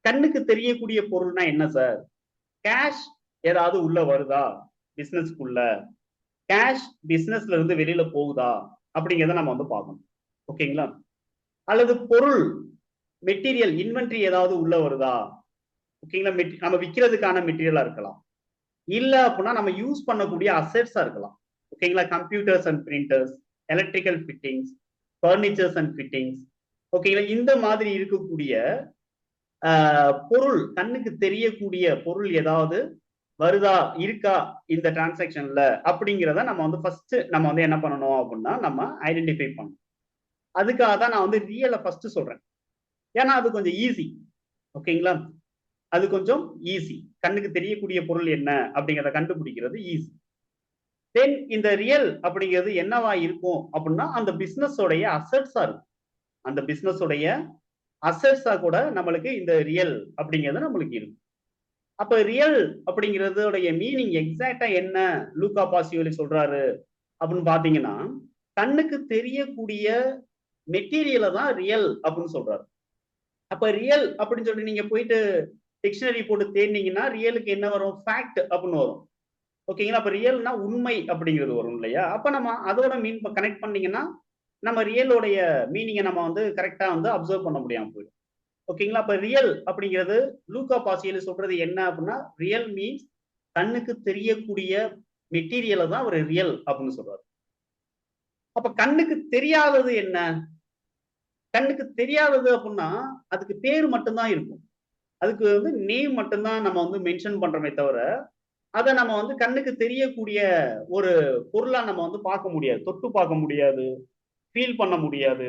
கண்ணுக்கு தெரியக்கூடிய பொருள்னா என்ன சார்? கேஷ் ஏதாவது உள்ள வருதா? பிசினஸ்க்குள்ள. கேஷ் பிசினஸ்ல இருந்து வெளியில போகுதா? அப்படிங்கிறத நம்ம வந்து பார்க்கணும். ஓகேங்களா? அல்லது பொருள், மெட்டீரியல், இன்வென்டரி ஏதாவது உள்ள வருதா? ஓகேங்களா? நம்ம விக்கிறதுக்கான மெட்டீரியலா இருக்கலாம். இல்ல அப்படின்னா நம்ம யூஸ் பண்ணக்கூடிய அசெட்ஸா இருக்கலாம். ஓகேங்களா? Computers and printers, electrical fittings, furnitures and fittings. ஓகேங்களா? இந்த மாதிரி இருக்கக்கூடிய பொருள், கண்ணுக்கு தெரியக்கூடிய பொருள் ஏதாவது வருதா, இருக்கா இந்த டிரான்சாக்ஷன்ல அப்படிங்கிறத நம்ம வந்து ஃபர்ஸ்ட் நம்ம வந்து என்ன பண்ணணும் அப்படின்னா, நம்ம ஐடென்டிஃபை பண்ணணும். அதுக்காக தான் நான் வந்து ரியல ஃபர்ஸ்ட் சொல்றேன். ஏன்னா அது கொஞ்சம் ஈஸி. ஓகேங்களா? அது கொஞ்சம் ஈஸி. கண்ணுக்கு தெரியக்கூடிய பொருள் என்ன அப்படிங்கிறத கண்டுபிடிக்கிறது ஈஸி. தென் இந்த ரியல் அப்படிங்கிறது என்னவா இருக்கும் அப்படின்னா, அந்த பிசினஸ் உடைய அசெட்ஸா இருக்கும். அந்த பிசினஸ் உடைய அசெட்ஸா கூட நம்மளுக்கு இந்த ரியல் அப்படிங்கிறது நம்மளுக்கு இருக்கும். அப்ப ரியல் அப்படிங்கிறதோடைய மீனிங் எக்ஸாக்ட்டா என்ன லூக்கா பாசியோலி சொல்றாரு அப்படின்னு பாத்தீங்கன்னா, கண்ணுக்கு தெரியக்கூடிய மெட்டீரியல தான் ரியல் அப்படின்னு சொல்றாரு. அப்ப ரியல் அப்படின்னு சொல்லி நீங்க போயிட்டு டிக்ஷனரி போட்டு தேடினீங்கன்னா, ரியலுக்கு என்ன வரும்? ஃபேக்ட் அப்படின்னு வரும். ஓகேங்களா? அப்ப ரியல்னா உண்மை அப்படிங்கிறது வரும் இல்லையா? அப்ப நம்ம அதோட கனெக்ட் பண்ணீங்கன்னா, நம்ம ரியலோடைய மீனிங்க நம்ம வந்து கரெக்ட்டா வந்து அப்சர்வ் பண்ண முடியாம போயிடும். ஓகேங்களா? அப்ப ரியல் அப்படிங்கிறது லூக்கா பாசியலி சொல்றது என்ன அப்படின்னா, ரியல் மீன்ஸ் கண்ணுக்கு தெரியக்கூடிய மெட்டீரியல தான் அவரு ரியல் அப்படின்னு சொல்றாரு. அப்ப கண்ணுக்கு தெரியாதது என்ன? கண்ணுக்கு தெரியாதது அப்படின்னா, அதுக்கு பேரு மட்டும் தான் இருக்கும். அதுக்கு வந்து நேம் மட்டும் தான் நம்ம வந்து மென்ஷன் பண்றோமே தவிர, அத நம்ம வந்து கண்ணுக்கு தெரியக்கூடிய ஒரு பொருளா நம்ம வந்து பார்க்க முடியாது. தொட்டு பார்க்க முடியாது. ஃபீல் பண்ண முடியாது.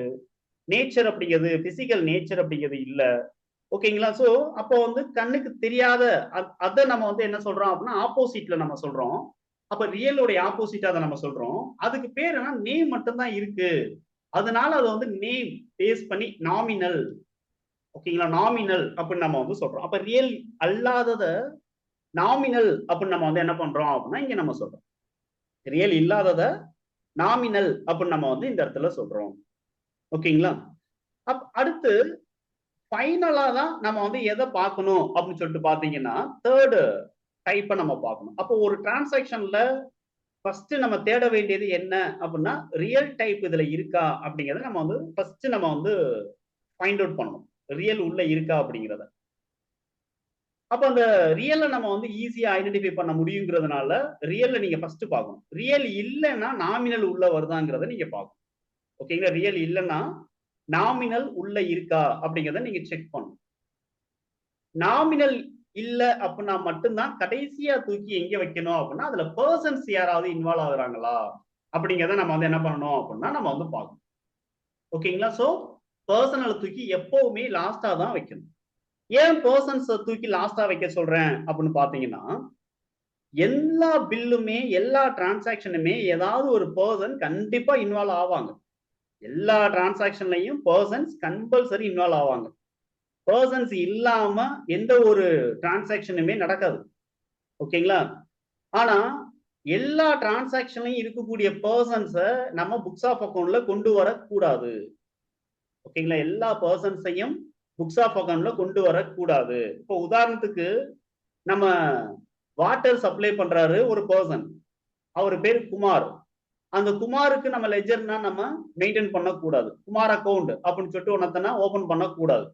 நேச்சர் அப்படிங்கிறது பிசிக்கல் நேச்சர் அப்படிங்கிறது இல்ல. ஓகேங்களா? சோ, அப்போ வந்து கண்ணுக்கு தெரியாத அத நம்ம வந்து என்ன சொல்றோம் அப்படின்னா, ஆப்போசிட்ல நம்ம சொல்றோம். அப்ப ரியலுடைய ஆப்போசிட்டா அத நம்ம சொல்றோம். அதுக்கு பேர் என்ன? நேம் மட்டும் தான் இருக்கு. அதனால அத வந்து நேம் பேஸ் பண்ணி நாமினல். ஓகேங்களா? நாமினல் அப்படின்னு நம்ம வந்து சொல்றோம். அப்ப ரியல் அல்லாதத நாமினல் அப்படின்னு நம்ம வந்து என்ன பண்றோம் அப்படின்னா, இங்க நம்ம சொல்றோம். ரியல் இல்லாதத நாமினல் அப்படின்னு நம்ம வந்து இந்த இடத்துல சொல்றோம். ஓகேங்களா? அடுத்து ஃபைனலா தான் நம்ம வந்து எத பார்க்கணும் அப்படின்னு சொல்லிட்டு பார்த்தீங்கன்னா, 3 டைப்ப நம்ம பார்க்கணும். அப்போ ஒரு டிரான்சாக்ஷன்ல ஃபர்ஸ்ட் நம்ம தேட வேண்டியது என்ன அப்படின்னா, ரியல் டைப் இதுல இருக்கா அப்படிங்கிறத நம்ம வந்து ஃபர்ஸ்ட் நம்ம வந்து ஃபைண்ட் அவுட் பண்ணணும். ரியல் உள்ள இருக்கா அப்படிங்கிறத. அப்ப அந்த ரியல நம்ம வந்து ஈஸியா ஐடென்டிஃபை பண்ண முடியுங்கிறதுனால, ரியல்ல நீங்க ஃபர்ஸ்ட் பார்க்கணும். ரியல் இல்லன்னா நாமினல் உள்ள வருதாங்கிறத நீங்க பார்க்கணும். ஓகேங்களா? ரியல் இல்லன்னா நாமினல் உள்ள இருக்கா அப்படிங்கிறத நீங்க செக் பண்ணணும். நாமினல் இல்ல அப்படின்னா மட்டும் தான் கடைசியா தூக்கி எங்க வைக்கணும் அப்படின்னா, அதுல பெர்சன்ஸ் யாராவது இன்வால்வ் ஆகுறாங்களா? அப்படிங்கிறத நம்ம வந்து என்ன பண்ணணும் அப்படின்னா, நம்ம வந்து பார்க்கணும். ஓகேங்களா? சோ, பெர்சனல தூக்கி எப்பவுமே லாஸ்ட்டா தான் வைக்கணும். ஏன் பெர்சன்ஸ தூக்கி லாஸ்ட்டா வைக்க சொல்றேன் அப்படின்னு பார்த்தீங்கன்னா, எல்லா பில்லுமே, எல்லா டிரான்சாக்ஷனுமே ஏதாவது ஒரு பெர்சன் கண்டிப்பா இன்வால்வ் ஆவாங்க. எல்லா டிரான்சாக்ஷன்லயும் பெர்சன்ஸ் கம்பல்சரி இன்வால்வ் ஆவாங்க. பெர்சன்ஸ் இல்லாம எந்த ஒரு டிரான்சாக்ஷனுமே நடக்காது. ஓகேங்களா? ஆனா, எல்லா டிரான்சாக்ஷன்லயும் இருக்கக்கூடிய பெர்சன்ஸ நம்ம புக்ஸ் ஆஃப் அக்கவுண்ட்ல கொண்டு வரக்கூடாது. ஓகேங்களா? எல்லா பெர்சன்ஸையும் புக்ஸ் ஆஃப் அக்கவுண்ட்ல கொண்டு வரக்கூடாது. இப்போ உதாரணத்துக்கு நம்ம வாட்டர் சப்ளை பண்றாரு ஒரு பெர்சன். அவரு பேரு குமார். அந்த குமாருக்கு நம்ம லெட்ஜர்னா நம்ம மெயின்டெயின் பண்ணக்கூடாது. குமார் அக்கவுண்ட் அப்படின்னு சொல்லிட்டு ஒன்னத்தனா ஓபன் பண்ணக்கூடாது.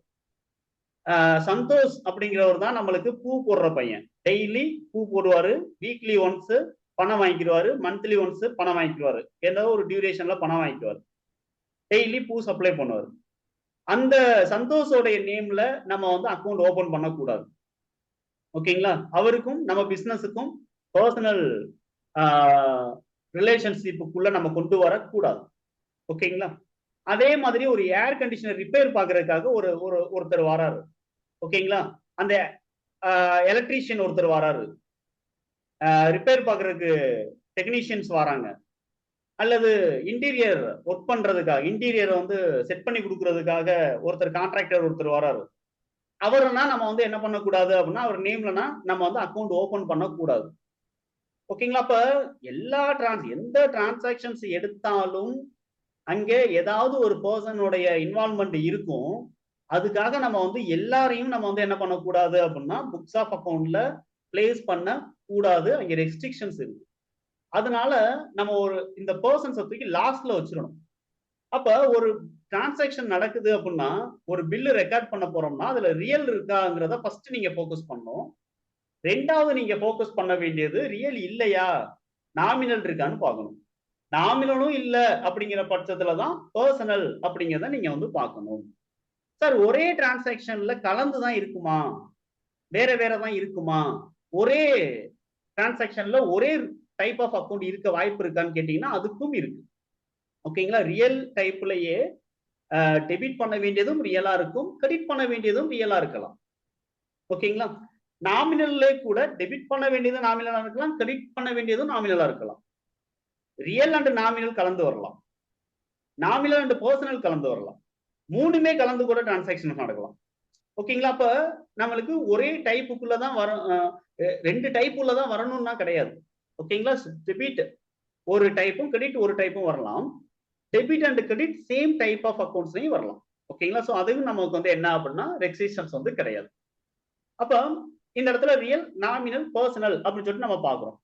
சந்தோஷ் அப்படிங்கிறவர் தான் நம்மளுக்கு பூ போடுற பையன். டெய்லி பூ போடுவாரு. வீக்லி ஒன்ஸ் பணம் வாங்கிக்கிருவாரு. மந்த்லி ஒன்ஸ் பணம் வாங்கிக்குவாரு. ஏதோ ஒரு டியூரேஷன்ல பணம் வாங்கிக்குவாரு. டெய்லி பூ சப்ளை பண்ணுவாரு. அந்த சந்தோஷோடைய நேம்ல நம்ம வந்து அக்கவுண்ட் ஓபன் பண்ணக்கூடாது. ஓகேங்களா? அவருக்கும் நம்ம பிசினஸுக்கும் பர்சனல் ரிலேஷன்ஷிப்புக்குள்ள நம்ம கொண்டு வரக்கூடாது. ஓகேங்களா? அதே மாதிரி ஒரு ஏர் கண்டிஷனர் ரிப்பேர் பாக்குறதுக்காக ஒருத்தர் வராரு. ஓகேங்களா? அந்த எலக்ட்ரீஷியன் ஒருத்தர் வராரு. ரிப்பேர் பாக்குறதுக்கு டெக்னீஷியன்ஸ் வராங்க. அல்லது இன்டீரியர் ஒர்க் பண்றதுக்காக இன்டீரியர் வந்து செட் பண்ணி கொடுக்கறதுக்காக ஒருத்தர் கான்ட்ராக்டர் ஒருத்தர் வராரு. அவர்னா நம்ம வந்து என்ன பண்ணக்கூடாது அப்படின்னா அவர் நேம்லனா நம்ம வந்து அக்கௌண்ட் ஓபன் பண்ணக்கூடாது. ஓகேங்களா? அப்ப எந்த டிரான்சாக்ஷன்ஸ் எடுத்தாலும் அங்கே ஏதாவது ஒரு பர்சனுடைய இன்வால்வ்மெண்ட் இருக்கும். அதுக்காக நம்ம வந்து எல்லாரையும் நம்ம வந்து என்ன பண்ணக்கூடாது அப்படின்னா புக்ஸ் ஆஃப் அக்கௌண்ட்ல பிளேஸ் பண்ண கூடாது. அங்க ரெஸ்ட்ரிக்ஷன்ஸ் இருக்கு. அதனால நம்ம இந்த பர்சன்ஸை தூக்கி லாஸ்ட்ல வச்சிடணும். அப்ப ஒரு டிரான்சாக்ஷன் நடக்குது அப்படின்னா ஒரு பில்லு ரெக்கார்ட் பண்ண போறோம்னா அதுல ரியல் இருக்காங்கிறத ஃபர்ஸ்ட் நீங்க போக்கஸ் பண்ணணும். ரெண்டாவது நீங்க போக்கஸ் பண்ண வேண்டியது ரியல் இல்லையா, நாமினல் இருக்கான்னு பார்க்கணும். நாமினலும் இல்ல அப்படிங்கிற பட்சத்துல தான் பர்சனல் அப்படிங்கிறத நீங்க வந்து பார்க்கணும். சார் ஒரே டிரான்சாக்ஷன்ல கலந்துதான் இருக்குமா, வேற வேறதான் இருக்குமா, ஒரே டிரான்சாக்ஷன்ல ஒரே டைப் ஆஃப் அக்கௌண்ட் இருக்க வாய்ப்பு இருக்கான்னு கேட்டீங்கன்னா அதுக்கும் இருக்கு. ஓகேங்களா? ரியல் டைப்லயே டெபிட் பண்ண வேண்டியதும் ரியலா இருக்கும், கிரெடிட் பண்ண வேண்டியதும் ரியலா இருக்கலாம். ஓகேங்களா? நாமினல்ல கூட டெபிட் பண்ண வேண்டியதும் நாமினலா இருக்கலாம், கிரெடிட் பண்ண வேண்டியதும் நாமினலா இருக்கலாம். ரியல் அண்ட் நாமினல் கலந்து வரலாம், நாமினல் அண்ட் பர்சனல் கலந்து வரலாம், மூணுமே கலந்து கூட டிரான்சாக்ஷன் நடக்கலாம். ஓகேங்களா? அப்ப நம்மளுக்கு ஒரே டைப்புக்குள்ளதான் வர ரெண்டு டைப் உள்ளதான் வரணும்னா கிடையாது. ஓகேங்களா? டெபிட் ஒரு டைப்பும் கிரெடிட் ஒரு டைப்பும் வரலாம். Debit and credit same type of அக்கௌண்ட்ஸ்லயும் வரலாம். ஓகேங்களா? சோ அதுவும் நமக்கு வந்து என்ன அப்படின்னா ரெஸ்ட்ரிக்ஷன்ஸ் வந்து கிடையாது. அப்ப இந்த இடத்துல ரியல், நாமினல், பர்சனல் அப்படின்னு சொல்லிட்டு நம்ம பாக்குறோம்.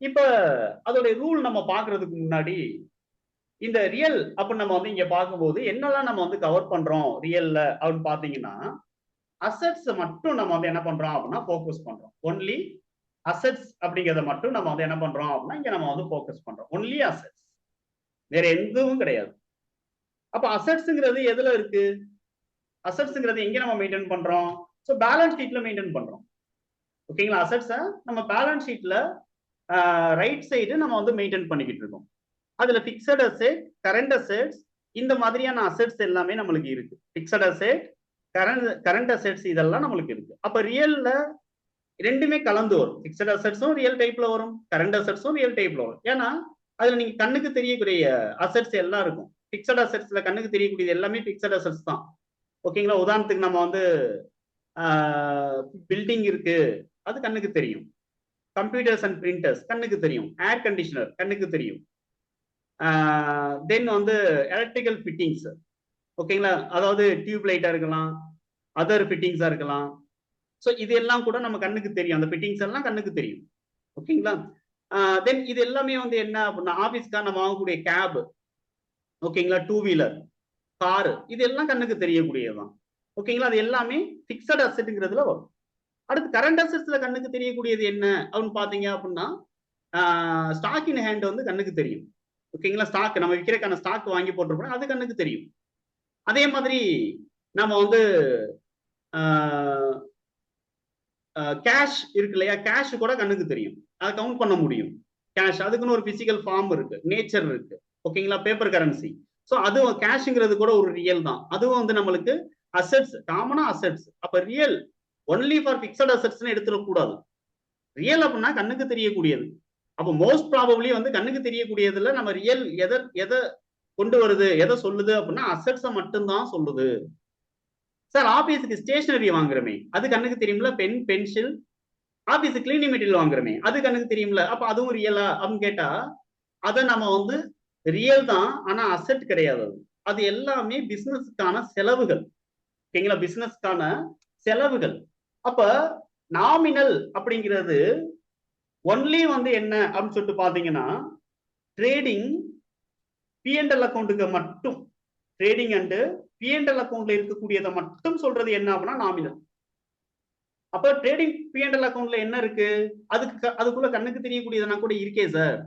இப்ப அதோட ரூல் நம்ம பாக்குறதுக்கு முன்னாடி இந்த ரியல் அப்படின்னு நம்ம வந்து இங்க பார்க்கும்போது என்னெல்லாம் நம்ம வந்து கவர் பண்றோம் ரியல்ல அப்படின்னு பாத்தீங்கன்னா அசெட்ஸ் மட்டும் நம்ம வந்து என்ன பண்றோம் அப்படின்னா போக்கஸ் பண்றோம். ஒன்லி அசெட்ஸ் அப்படிங்கறத மட்டும் நம்ம வந்து என்ன பண்றோம் அப்படின்னா இங்க நம்ம வந்து போக்கஸ் பண்றோம். ஒன்லி அசெட்ஸ், வேற எதுவும் கிடையாது. அப்ப அசெட்ஸ்ங்கிறது எதுல இருக்கு? அசெட்ஸ்ங்கிறது எங்க நம்ம மெயின்டைன் பண்றோம்? சோ பேலன்ஸ் ஷீட்ல மெயின்டைன் பண்றோம். ஓகேங்களா? அசெட்ஸை நம்ம பேலன்ஸ் ஷீட்ல ரைட் சைடு நம்ம வந்து மெயின்டைன் பண்ணிக்கிட்டு இருக்கோம். அதுல பிக்சட் அசெட், கரண்ட் அசெட்ஸ், இந்த மாதிரியான அசெட்ஸ் எல்லாமே நம்மளுக்கு இருக்கு. பிக்சட் அசெட், கரண்ட் அசெட்ஸ் இதெல்லாம் நம்மளுக்கு இருக்கு. அப்ப ரியல்ல ரெண்டுமே கலந்து வரும். பிக்சட் அசெட்ஸும் ரியல் டைப்ல வரும், கரண்ட் அசெட்ஸும் ரியல் டைப்ல வரும். ஏன்னா அதுல நீங்க கண்ணுக்கு தெரியக்கூடிய அசெட்ஸ் எல்லாம் இருக்கும். பிக்சட் அசெட்ஸ்ல கண்ணுக்கு தெரியக்கூடியது எல்லாமே பிக்சட் அசெட்ஸ் தான். ஓகேங்களா? உதாரணத்துக்கு நம்ம வந்து பில்டிங் இருக்கு, அது கண்ணுக்கு தெரியும். கம்ப்யூட்டர்ஸ் அண்ட் பிரிண்டர்ஸ் கண்ணுக்கு தெரியும். ஏர் கண்டிஷனர் கண்ணுக்கு தெரியும். தென் வந்து எலக்ட்ரிக்கல் ஃபிட்டிங்ஸ், ஓகேங்களா? அதாவது டியூப் லைட்டா இருக்கலாம், அதர் ஃபிட்டிங்ஸா இருக்கலாம். ஸோ இது எல்லாம் கூட நம்ம கண்ணுக்கு தெரியும். அந்த ஃபிட்டிங்ஸ் எல்லாம் கண்ணுக்கு தெரியும். ஓகேங்களா? தென் இது எல்லாமே வந்து என்ன அப்படின்னா ஆபீஸ்க்காக நம்ம வாங்கக்கூடிய கேப், ஓகேங்களா, டூ வீலர், காரு, இது எல்லாம் கண்ணுக்கு தெரியக்கூடியதுதான். ஓகேங்களா? அது எல்லாமே பிக்சட் அசெட்ங்கிறதுல வரும். அடுத்து கரண்ட் அசெட்ஸ்ல கண்ணுக்கு தெரியக்கூடியது என்ன அப்படின்னு பாத்தீங்க அப்படின்னா ஸ்டாக் இன் ஹேண்ட் வந்து கண்ணுக்கு தெரியும். ஓகேங்களா? ஸ்டாக் நம்ம விற்கிறதுக்கான ஸ்டாக் வாங்கி போட்டிருப்போம், அது கண்ணுக்கு தெரியும். அதே மாதிரி நம்ம வந்து கேஷ் இருக்கு இல்லையா, கேஷ் கூட கண்ணுக்கு தெரியும், அதை கவுண்ட் பண்ண முடியும். கேஷ் அதுக்குன்னு ஒரு பிசிக்கல் ஃபார்ம் இருக்கு, நேச்சர் இருக்கு. ஓகேங்களா? Paper currency. ஸோ அது கேஷ்ங்கிறது கூட ஒரு ரியல் தான். அதுவும் வந்து நம்மளுக்கு அசெட்ஸ், காமனா அசெட்ஸ். அப்ப ரியல் ஒன்லி ஃபார் பிக்சட் அசெட்ஸ்னு எடுத்துடக்கூடாது. ரியல் அப்படின்னா கண்ணுக்கு தெரியக்கூடியது. அப்போ மோஸ்ட் ப்ராபப்லி வந்து கண்ணுக்கு தெரியக்கூடியதுல நம்ம ரியல் எதை கொண்டு வருது, எதை சொல்லுது அப்படின்னா அசெட்ஸை மட்டும்தான் சொல்லுது. சார் ஆபீஸுக்கு ஸ்டேஷனரி வாங்குறமே அது கண்ணுக்கு தெரியும்ல, pen, pencil. Office cleaning material வாங்குறமே அது கண்ணுக்கு தெரியும்ல, அப்ப அதுவும் ரியலா அப்படின்னு கேட்டா அதை நம்ம வந்து ரியல் தான், ஆனா அசெட் கிடையாது. அது எல்லாமே பிசினஸ்க்கான செலவுகள். ஓகேங்களா? பிசினஸ்க்கான செலவுகள். அப்ப நாமினல் அப்படிங்கிறது ஒன்லி வந்து என்ன அப்படின்னு சொல்லிட்டு பாத்தீங்கன்னா ட்ரேடிங் பிஎன்எல் அக்கௌண்ட்டுக்கு மட்டும், ட்ரேடிங் அண்ட் பிஎன்எல் அக்கௌண்ட்ல இருக்கக்கூடியதை மட்டும் சொல்றது என்ன அப்படின்னா நாமினல். அப்ப ட்ரேடிங் பிஎன்எல் அக்கௌண்ட்ல என்ன இருக்கு, அதுக்குள்ள கண்ணுக்கு தெரியக்கூடியதுனா கூட இருக்கே சார்,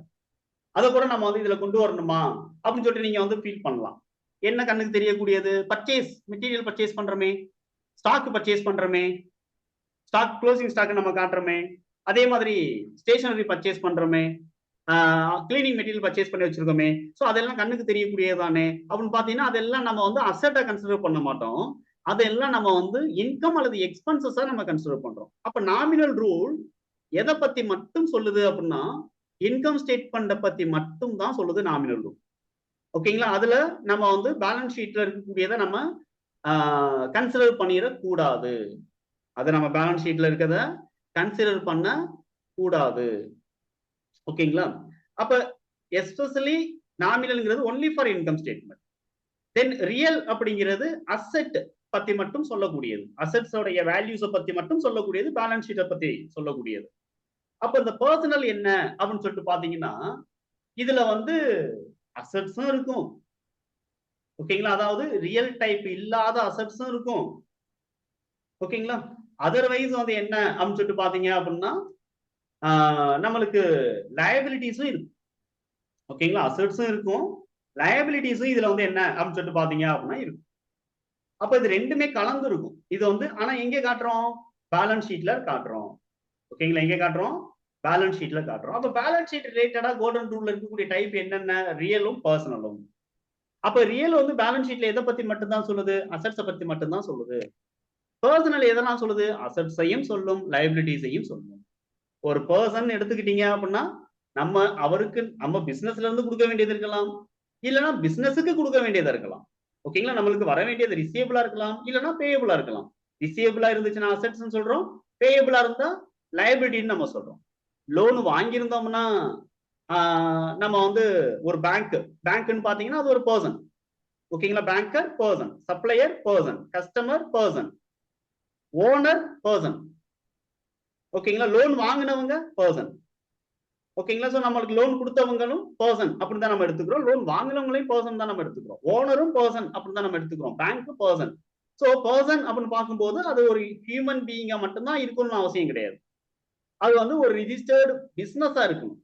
அதை கூட நம்ம வந்து இதுல கொண்டு வரணுமா அப்படின்னு சொல்லிட்டு நீங்க வந்து ஃபீல் பண்ணலாம். என்ன கண்ணுக்கு தெரியக்கூடியது? பர்ச்சேஸ், மெட்டீரியல் பர்ச்சேஸ் பண்றோமே, ஸ்டாக் பர்ச்சேஸ் பண்றோமே, ஸ்டாக் க்ளோசிங் ஸ்டாக் நம்ம காட்டுறோமே, அதே மாதிரி ஸ்டேஷனரி பர்ச்சேஸ் பண்றோமே, கிளீனிங் மெட்டீரியல் பர்ச்சேஸ் பண்ணி வச்சிருக்கோமே, ஸோ அதெல்லாம் கண்ணுக்கு தெரியக்கூடியதானே அப்படின்னு பார்த்தீங்கன்னா அதெல்லாம் நம்ம வந்து அசெட்டா கன்சிடர் பண்ண மாட்டோம். அதெல்லாம் நம்ம வந்து இன்கம் அல்லது எக்ஸ்பென்சஸா நம்ம கன்சிடர் பண்றோம். அப்ப நாமினல் ரூல் எதை பத்தி மட்டும் சொல்லுது அப்படின்னா இன்கம் ஸ்டேட்மெண்ட்டை பத்தி மட்டும் தான் சொல்லுது நாமினல் ரூல். ஓகேங்களா? அதுல நம்ம வந்து பேலன்ஸ் ஷீட்ல இருக்கக்கூடியதை நம்ம கன்சிடர் பண்ணிடக்கூடாது. அதை நம்ம பேலன்ஸ் ஷீட்ல இருக்கிறத கன்சிடர் பண்ண கூடாது. ஓகேங்களா? அப்ப எஸ்பெஷலி நாமினல்ங்கிறது only for income statement. Then real அப்படிங்கிறது அசெட் பத்தி மட்டும் சொல்லக்கூடியது. அசெட்ஸோடைய வேல்யூஸை பத்தி மட்டும் சொல்லக்கூடியது, பேலன்ஸ் ஷீட்டை பத்தி சொல்லக்கூடியது. அப்ப இந்த பர்சனல் என்ன அப்படின்னு சொல்லிட்டு பாத்தீங்கன்னா இதுல வந்து அசெட்ஸும் இருக்கும். ஓகேங்களா? அதாவது ரியல் டைப் இல்லாத அசெட்ஸும் இருக்கும். ஓகேங்களா? அதர்வைஸ் வந்து என்ன அப்படின்னு சொல்லிட்டு பாத்தீங்க அப்படின்னா நம்மளுக்கு லயபிலிட்டிஸும் இருக்கும். ஓகேங்களா? அசெட்ஸும் இருக்கும், லயபிலிட்டிஸும் இதுல வந்து என்ன அப்படின்னு சொல்லிட்டு பாத்தீங்க அப்படின்னா இருக்கும். அப்ப இது ரெண்டுமே கலந்து இருக்கும். இது வந்து ஆனா எங்க காட்டுறோம்? பேலன்ஸ் ஷீட்ல காட்டுறோம். ஓகேங்களா? எங்க காட்டுறோம்? பேலன்ஸ் ஷீட்ல காட்டுறோம். அப்ப பேலன்ஸ் ஷீட் ரிலேட்டடா கோல்டன் ரூல்ல இருக்கக்கூடிய டைப் என்னென்ன? ரியலும் பர்சனலும். அப்ப ரியல் வந்து பேலன்ஸ் ஷீட்ல எதை பத்தி மட்டும் தான் சொல்லுது? அசெட்ஸை பத்தி மட்டும் தான் சொல்லுது. பர்சனல் எதெல்லாம் சொல்லுது? அசெட்ஸையும் சொல்லும், லைபிலிட்டிஸையும் சொல்லும். ஒரு பர்சன் எடுத்துக்கிட்டீங்க அப்படின்னா நம்ம அவருக்கு நம்ம பிசினஸ்ல இருந்து கொடுக்க வேண்டியது இருக்கலாம், இல்லைன்னா பிசினஸுக்கு கொடுக்க வேண்டியதா இருக்கலாம். ஓகேங்களா? நம்மளுக்கு வர வேண்டியது ரிசீவபிளா இருக்கலாம், இல்லைன்னா பேயபிளா இருக்கலாம். ரிசீவபிளா இருந்துச்சுன்னா அசெட்ஸ் சொல்றோம், பேயபிளா இருந்தா லயபிலிட்டின்னு நம்ம சொல்றோம். லோன் வாங்கியிருந்தோம்னா நம்ம வந்து ஒரு பேங்க்னு பாத்தீங்கன்னா அது ஒரு பர்சன். ஓகேங்களா? Banker person, supplier person, customer person, owner person. ஓகேங்களா? லோன் வாங்கினவங்க பர்சன். ஓகேங்களா? சோ நம்மளுக்கு லோன் கொடுத்தவங்களும் பர்சன் அப்படின்னு தான் நம்ம எடுத்துக்கிறோம். லோன் வாங்கினவங்களையும் பர்சன் தான் நம்ம எடுத்துக்கிறோம். ஓனரும் பர்சன் அப்படின்னு தான் நம்ம எடுத்துக்கிறோம். Bank person. சோ பர்சன் அப்படின்னு பார்க்கும்போது அது ஒரு ஹியூமன் பீயிங்கா மட்டும்தான் இருக்கணும்னு அவசியம் கிடையாது. அது வந்து ஒரு ரிஜிஸ்டர்டு பிசினஸா இருக்கணும்.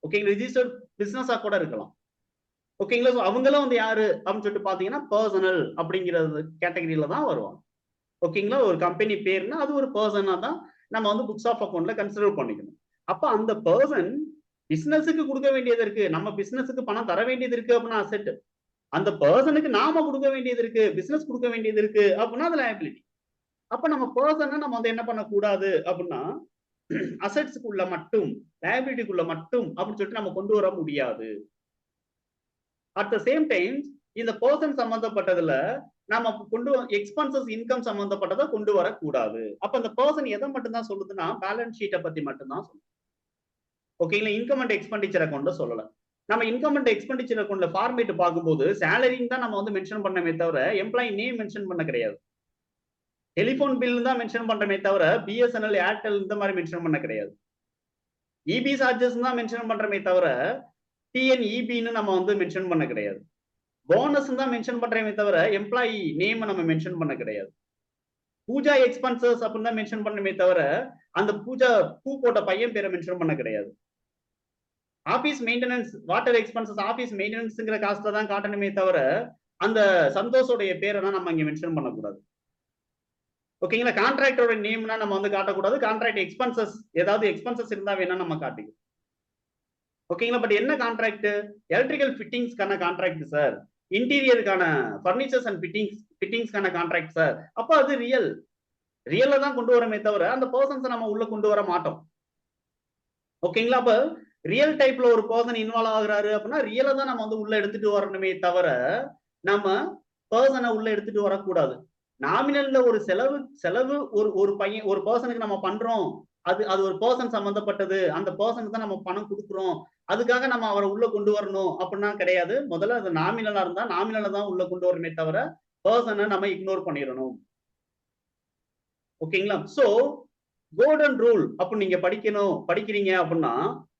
ஓகேங்களா? ரிஜிஸ்டர்ட் பிசினஸா கூட இருக்கலாம். ஓகேங்களா? சோ அவங்களும் வந்து யாரு அப்படின்னு சொல்லிட்டு பாத்தீங்கன்னா பர்சனல் அப்படிங்கிறது கேட்டகரியில தான் வருவாங்க. ஓகேங்களா? ஒரு கம்பெனி பேர்னா அது ஒரு பர்சனா தான் நம்ம வந்து புக்ஸ் ஆஃப் அக்கவுண்ட்ல கன்சிடர் பண்ணிக்கணும். அப்ப அந்த பர்சன் பிசினஸுக்கு கொடுக்க வேண்டியது இருக்கு, நம்ம பிசினஸுக்கு பணம் தர வேண்டியது இருக்கு அப்படின்னா அசெட். அந்த பர்சனுக்கு நாம கொடுக்க வேண்டியது இருக்கு, பிசினஸ் கொடுக்க வேண்டியது இருக்கு அப்படின்னா அது லயபிலிட்டி. அப்ப நம்ம பர்சனை நம்ம வந்து என்ன பண்ணக்கூடாது அப்படின்னா அசெட்ஸ்க்குள்ள மட்டும், லயபிலிட்டிக்குள்ள மட்டும் அப்படின்னு சொல்லிட்டு நம்ம கொண்டு வர முடியாது. அட் த சேம் டைம் இந்த பர்சன் சம்பந்தப்பட்டதுல நாம கொண்டு எக்ஸ்பென்சஸ் இன்கம் சம்பந்தப்பட்டதை கொண்டு வரக்கூடாது. அப்ப அந்த பர்சன் எதை மட்டும் தான் சொல்லுதுன்னா பேலன்ஸ் ஷீட்டை பத்தி மட்டும் தான் சொல்லுது. ஓகேங்களா? இன்கம் அண்ட் எக்ஸ்பெண்டிச்சர் அக்கௌண்ட் சொல்லல. நம்ம இன்கம் அண்ட் எக்ஸ்பெண்டிச்சர் அக்கௌண்ட்ல ஃபார்மேட் பார்க்கும்போது சேலரின்னு தான் நம்ம வந்து மென்ஷன் பண்ணமே தவிர எம்ப்ளாயி நேம் மென்ஷன் பண்ண கிடையாது. டெலிபோன் பில் தான் மென்ஷன் பண்றமே தவிர பிஎஸ்என்எல், ஏர்டெல் இந்த மாதிரி மென்ஷன் பண்ண கிடையாது. இபி சார்ஜஸ் தான் மென்ஷன் பண்றமே தவிர டிஎன்இபின்னு நம்ம வந்து மென்ஷன் பண்ண கிடையாது. போனஸ் தான் மென்ஷன் பண்றமே தவிர எம்ப்ளாயி நேம் நம்ம மென்ஷன் பண்ண கிடையாது. பூஜா எக்ஸ்பென்சஸ் அப்படின்னு தான் மென்ஷன் பண்ணமே தவிர அந்த பூஜா பூ போட்ட பையன் பேரை மென்ஷன் பண்ண கிடையாது. Office maintenance, water expenses office மெயின்டெனன்ஸ்ங்கிற காஸ்ட்ல தான் காட்டணுமே தவிர அந்த சந்தோஷோடைய பேரை தான் நம்ம இங்க மென்ஷன் பண்ணக்கூடாது. ஓகேங்களா? கான்ட்ராக்டரோட நேம்னா நம்ம வந்து காட்டக்கூடாது. கான்ட்ராக்ட் எக்ஸ்பென்சஸ் ஏதாவது எக்ஸ்பென்சஸ் இருந்தா வேணா நம்ம காட்டிக்கலாம். ஓகேங்களா? பட் என்ன கான்ட்ராக்ட்? எலக்ட்ரிக்கல் ஃபிட்டிங்ஸ்க்கான கான்ட்ராக்ட் சார், இன்டீரியருக்கான பர்னிச்சர்ஸ் அண்ட் ஃபிட்டிங்ஸ்க்கான கான்ட்ராக்ட் சார். அப்ப அது ரியல்ல தான் கொண்டு வரமே தவிர அந்த பர்சன்ஸ் நம்ம உள்ள கொண்டு வர மாட்டோம். ஓகேங்களா? அப்ப ரியல் டைப்ல ஒரு பர்சன் இன்வால்வ் ஆகுறாரு அப்படின்னா ரியலை தான் நம்ம வந்து உள்ள எடுத்துட்டு வரணுமே தவிர நம்ம பர்சனை உள்ள எடுத்துட்டு வரக்கூடாது. நாமினல்ல ஒரு செலவு ஒரு பையன் ஒரு பர்சனுக்கு நம்ம பண்றோம், அது ஒரு பர்சன் சம்பந்தப்பட்டது, அந்த பர்சனுக்கு தான் நம்ம பணம் கொடுக்குறோம், அதுக்காக நம்ம அவரை உள்ள கொண்டு வரணும் அப்படின்னா கிடையாது. முதல்ல அது நாமினலா இருந்தா நாமினலை தான் உள்ள கொண்டு வரணுமே தவிர பர்சனை நம்ம இக்னோர் பண்ணிடணும். ஓகேங்களா? சோ கோல்டன் ரூல் அப்படின்னு நீங்க படிக்கிறீங்க அப்படின்னா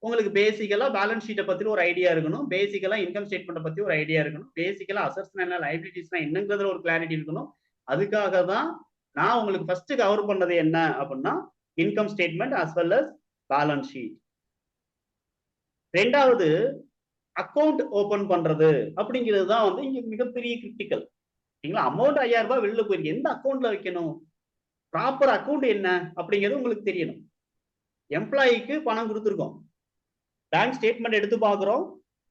உங்களுக்கு பேசிக்கலா பேலன்ஸ் ஷீட்டை பத்தி ஒரு ஐடியா இருக்கணும், பேசிக்கலா இன்கம் ஸ்டேட்மெண்ட் பத்தி ஒரு ஐடியா இருக்கணும், பேசிக்கலா அசெட்ஸ் என்ன லைபிலிட்டிஸ்னா என்னங்கிறதுல ஒரு கிளாரிட்டி இருக்கணும். அதுக்காக தான் நான் உங்களுக்கு ஃபர்ஸ்ட் கவர் பண்ணது என்ன அப்படின்னா income statement as well as balance sheet. ரெண்டாவது அக்கௌண்ட் ஓபன் பண்றது அப்படிங்கிறது தான் வந்து இங்க மிகப்பெரிய கிரிட்டிக்கல். சரிங்களா? அமௌண்ட் 5000 ரூபாய் வெளில போயிருக்கு, எந்த அக்கௌண்ட்ல வைக்கணும், ப்ராப்பர் அக்கௌண்ட் என்ன அப்படிங்கிறது உங்களுக்கு தெரியணும். எம்ப்ளாயிக்கு பணம் கொடுத்துருக்கோம், பேங்க் ஸ்டேட்மெண்ட் எடுத்து பாக்குறோம்.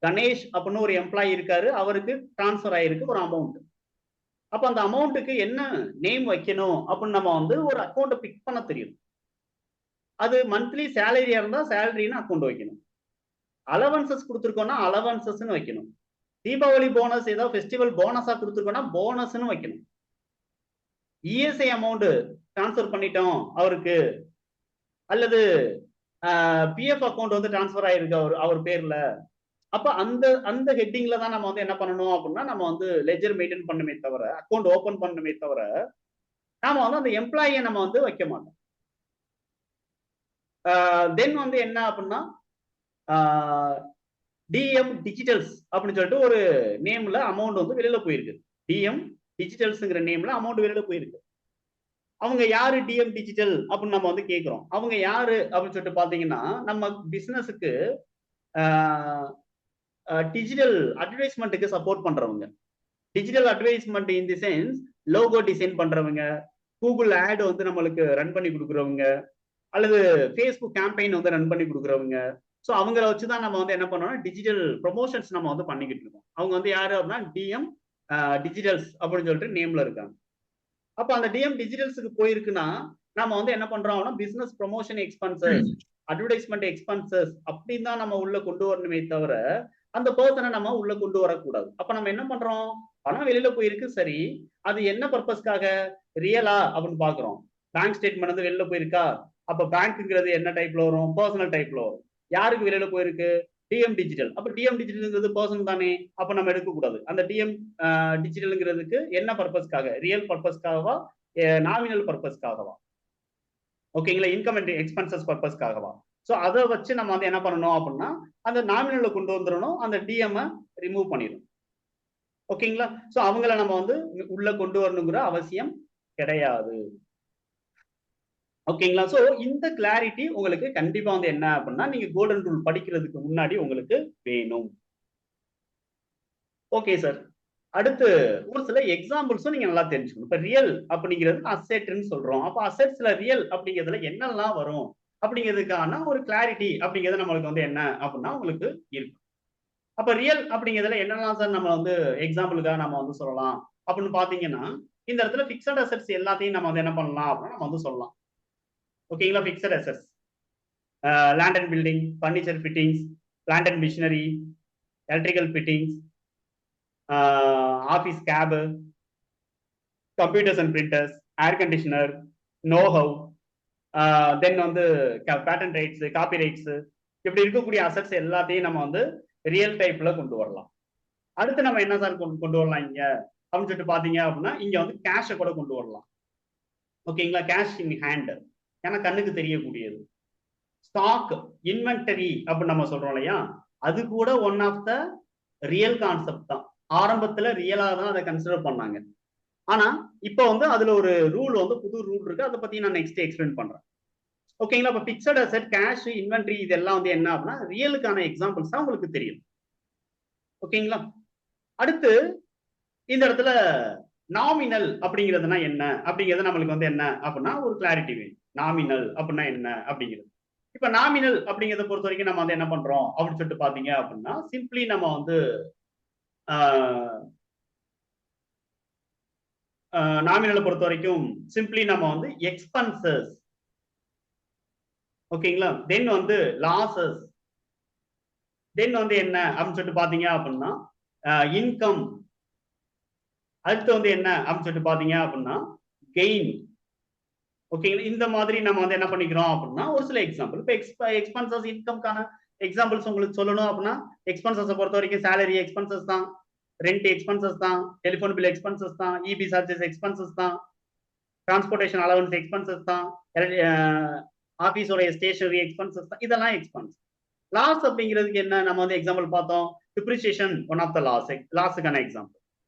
கணேஷ் அப்படின்னு ஒரு எம்ப்ளாயி இருக்காரு, அவருக்கு டிரான்ஸ்ஃபர் ஆயிருக்கு ஒரு அமௌண்ட். அப்ப அந்த அமௌண்ட்டுக்கு என்ன நேம் வைக்கணும் அப்படின்னு நம்ம வந்து ஒரு அக்கௌண்ட் பிக் பண்ண தெரியும். அது மந்த்லி சேலரியா இருந்தா சேலரின்னு அக்கௌண்ட் வைக்கணும். அலவன்சஸ் கொடுத்துருக்கோம்னா அலவன்சஸ்ன்னு வைக்கணும். தீபாவளி போனஸ் ஏதோ ஃபெஸ்டிவல் போனஸா கொடுத்துருக்கோம்னா போனஸ்ன்னு வைக்கணும். இஎஸ்ஐ அமௌண்ட் டிரான்ஸ்ஃபர் பண்ணிட்டோம் அவருக்கு, அல்லது பிஎஃப் அக்கௌண்ட் வந்து டிரான்ஸ்ஃபர் ஆயிருக்கு அவர் பேர்ல. அப்ப அந்த அந்த ஹெட்டிங்ல தான் நம்ம வந்து என்ன பண்ணணும் அப்படின்னா, நம்ம வந்து லெஜர் மெயின்டைன் பண்ணுமே தவிர, அக்கௌண்ட் ஓபன் பண்ணுமே தவிர, நாம வந்து அந்த எம்ப்ளாயியை நம்ம வந்து வைக்க மாட்டோம். தென் வந்து என்ன அப்படின்னா, டிஎம் டிஜிட்டல்ஸ் அப்படின்னு சொல்லிட்டு ஒரு நேம்ல அமௌண்ட் வந்து வெளியில போயிருக்கு. டிஎம் டிஜிட்டல்ஸ்ங்கிற நேம்ல அமௌண்ட் வெளியில போயிருக்கு. அவங்க யாரு டிஎம் டிஜிட்டல் அப்படின்னு நம்ம வந்து கேட்கிறோம். அவங்க யாரு அப்படின்னு சொல்லிட்டு பாத்தீங்கன்னா, நம்ம பிசினஸுக்கு டிஜிட்டல் அட்வர்டைஸ்மெண்ட்டுக்கு சப்போர்ட் பண்றவங்க. Digital advertisement in the sense logo design பண்றவங்க, கூகுள் ஆட் வந்து நம்மளுக்கு ரன் பண்ணி கொடுக்குறவங்க, அல்லது ஃபேஸ்புக் கேம்பெயின் வந்து ரன் பண்ணி கொடுக்குறவங்க. ஸோ அவங்கள வச்சுதான் நம்ம வந்து என்ன பண்ணோம்னா டிஜிட்டல் ப்ரொமோஷன்ஸ் நம்ம வந்து பண்ணிக்கிட்டு இருக்கோம். அவங்க வந்து யாரு அப்படின்னா டிஎம் டிஜிட்டல்ஸ் அப்படின்னு சொல்லிட்டு நேம்ல இருக்காங்க. அப்ப அந்த டிஎம் டிஜிட்டல்ஸுக்கு போயிருக்குன்னா நம்ம வந்து என்ன பண்றோம்னா business promotion expenses, advertisement expenses அப்படின்னு தான் நம்ம உள்ள கொண்டு வரணுமே தவிர அந்த பர்சனை நம்ம உள்ள கொண்டு வரக்கூடாது. அப்ப நம்ம என்ன பண்றோம், பணம் வெளியில போயிருக்கு சரி, அது என்ன பர்பஸ்க்காக, ரியலா அப்படின்னு பாக்குறோம். பேங்க் ஸ்டேட்மெண்ட் வந்து வெளியில போயிருக்கா, அப்ப பேங்க்ங்கிறது என்ன டைப்ல வரும், பர்சனல் டைப்ல வரும். யாருக்கு வெளியில போயிருக்கு, டிஎம் டிஜிட்டல். அப்ப டிஎம் டிஜிட்டல்ங்கிறது பர்சன் தானே, அப்ப நம்ம எடுக்கக்கூடாது. அந்த டிஎம் டிஜிட்டல்ங்கிறதுக்கு என்ன பர்பஸ்க்காக, ரியல் பர்பஸ்க்காகவா, நாமினல் பர்பஸ்க்காகவா, ஓகேங்களா, இன்கம் அண்ட் எக்ஸ்பென்சஸ் பர்பஸ்க்காகவா. ஸோ அதை வச்சு நம்ம வந்து என்ன பண்ணணும் அப்படின்னா அந்த நாமினல்ல கொண்டு வந்துடணும், அந்த டிஎம் ரிமூவ் பண்ணிடணும். ஓகேங்களா. ஸோ அவங்கள நம்ம வந்து உள்ள கொண்டு வரணுங்கிற அவசியம் கிடையாது. ஓகேங்களா. ஸோ இந்த கிளாரிட்டி உங்களுக்கு கண்டிப்பா வந்து என்ன அப்படின்னா நீங்க கோல்டன் ரூல் படிக்கிறதுக்கு முன்னாடி உங்களுக்கு வேணும். Okay sir. அடுத்து ஒரு சில எக்ஸாம்பிள்ஸும் நீங்க நல்லா தெரிஞ்சுக்கணும். இப்ப ரியல் அப்படிங்கிறது அசெட்னு சொல்றோம். அப்ப அசெட்ஸ்ல ரியல் அப்படிங்கிறதுல என்னெல்லாம் வரும் அப்படிங்கிறதுக்கான ஒரு கிளாரிட்டி அப்படிங்கிறது நம்மளுக்கு வந்து என்ன அப்படின்னா உங்களுக்கு இருக்கு. அப்ப ரியல் அப்படிங்கிறதுல என்னெல்லாம் சார் நம்ம வந்து எக்ஸாம்பிளுக்காக நம்ம வந்து சொல்லலாம் அப்படின்னு பாத்தீங்கன்னா, இந்த இடத்துல பிக்சட் அசெட்ஸ் எல்லாத்தையும் நம்ம வந்து என்ன பண்ணலாம் அப்படின்னா நம்ம வந்து சொல்லலாம். ஓகேங்களா. Fixed assets, land and building, furniture fittings, plant and machinery, electrical fittings, office கேபு, computers and printers, air conditioner, know-how, then வந்து பேட்டன் ரைட்ஸ், காப்பி ரைட்ஸ், இப்படி இருக்கக்கூடிய அசெட்ஸ் எல்லாத்தையும் நம்ம வந்து ரியல் டைப்ல கொண்டு வரலாம். அடுத்து நம்ம என்ன சார் கொண்டு வரலாம் இங்க அப்படின்னு சொல்லிட்டு பாத்தீங்க அப்படின்னா இங்க வந்து கேஷை கூட கொண்டு வரலாம். ஓகேங்களா. கேஷ் இன் ஹேண்ட், ஏன்னா கண்ணுக்கு தெரியக்கூடியது. ஸ்டாக், இன்வென்டரி அப்படின்னு நம்ம சொல்றோம் இல்லையா, அது கூட one of the real concept தான். ஆரம்பத்துல ரியலா தான் அதை கன்சிடர் பண்ணாங்க. ஆனா இப்போ வந்து அதுல ஒரு ரூல் வந்து புது ரூல் இருக்கு, அதை பத்தி நான் நெக்ஸ்ட் எக்ஸ்பிளைன் பண்றேன். ஓகேங்களா. இப்ப பிக்சட் அசெட், கேஷ், இன்வென்டரி இதெல்லாம் வந்து என்ன அப்படின்னா ரியலுக்கான எக்ஸாம்பிள்ஸ் தான் உங்களுக்கு தெரியும். ஓகேங்களா. அடுத்து இந்த இடத்துல நாமினல் அப்படிங்கிறதுனா என்ன அப்படிங்கிறது நம்மளுக்கு வந்து என்ன அப்படின்னா ஒரு கிளாரிட்டி வேணும். நாமினல் அப்படின்னா என்ன அப்படிங்கிறது. இப்ப நாமினல் அப்படிங்கிறத பொறுத்த வரைக்கும் நம்ம வந்து என்ன பண்றோம் அப்படின்னு சொல்லிட்டு பாத்தீங்க அப்படின்னா சிம்பிளி நம்ம வந்து நாமினலை பொறுத்த வரைக்கும் சிம்பிளி நம்ம வந்து எக்ஸ்பென்சஸ், ஓகேங்களா, தென் வந்து லாசஸ், தென் வந்து என்ன அப்படின்னு சொல்லிட்டு பாத்தீங்க அப்படின்னா இன்கம், அடுத்து வந்து என்ன அப்படின்னு சொல்லிட்டு பாத்தீங்க அப்படின்னா கெயின். ஓகேங்களா. இந்த மாதிரி நம்ம வந்து என்ன பண்ணிக்கிறோம் அப்படின்னா ஒரு சில எக்ஸாம்பிள். இப்போ எக்ஸ்பென்சஸ், இன்கம்கான எக்ஸாம்பிள்ஸ் உங்களுக்கு சொல்லணும் அப்படின்னா எக்ஸ்பென்சஸை பொறுத்த வரைக்கும் சேலரி எக்ஸ்பென்சஸ் தான், ரெண்ட் எக்ஸ்பென்சஸ் தான், டெலிஃபோன் பில் எக்ஸ்பென்சஸ் தான், இபி சார்ஜஸ் எக்ஸ்பென்சஸ் தான், டிரான்ஸ்போர்டேஷன் அலவன்ஸ் எக்ஸ்பென்சஸ் தான், ஆபீஸோட ஸ்டேஷனரி எக்ஸ்பென்சஸ் தான், இதெல்லாம் எக்ஸ்பென்ஸ். லாஸ் அப்படிங்கிறதுக்கு என்ன நம்ம வந்து எக்ஸாம்பிள் பார்த்தோம். டிப்ரிசியேஷன் ஒன் ஆஃப் த லாஸுக்கான example.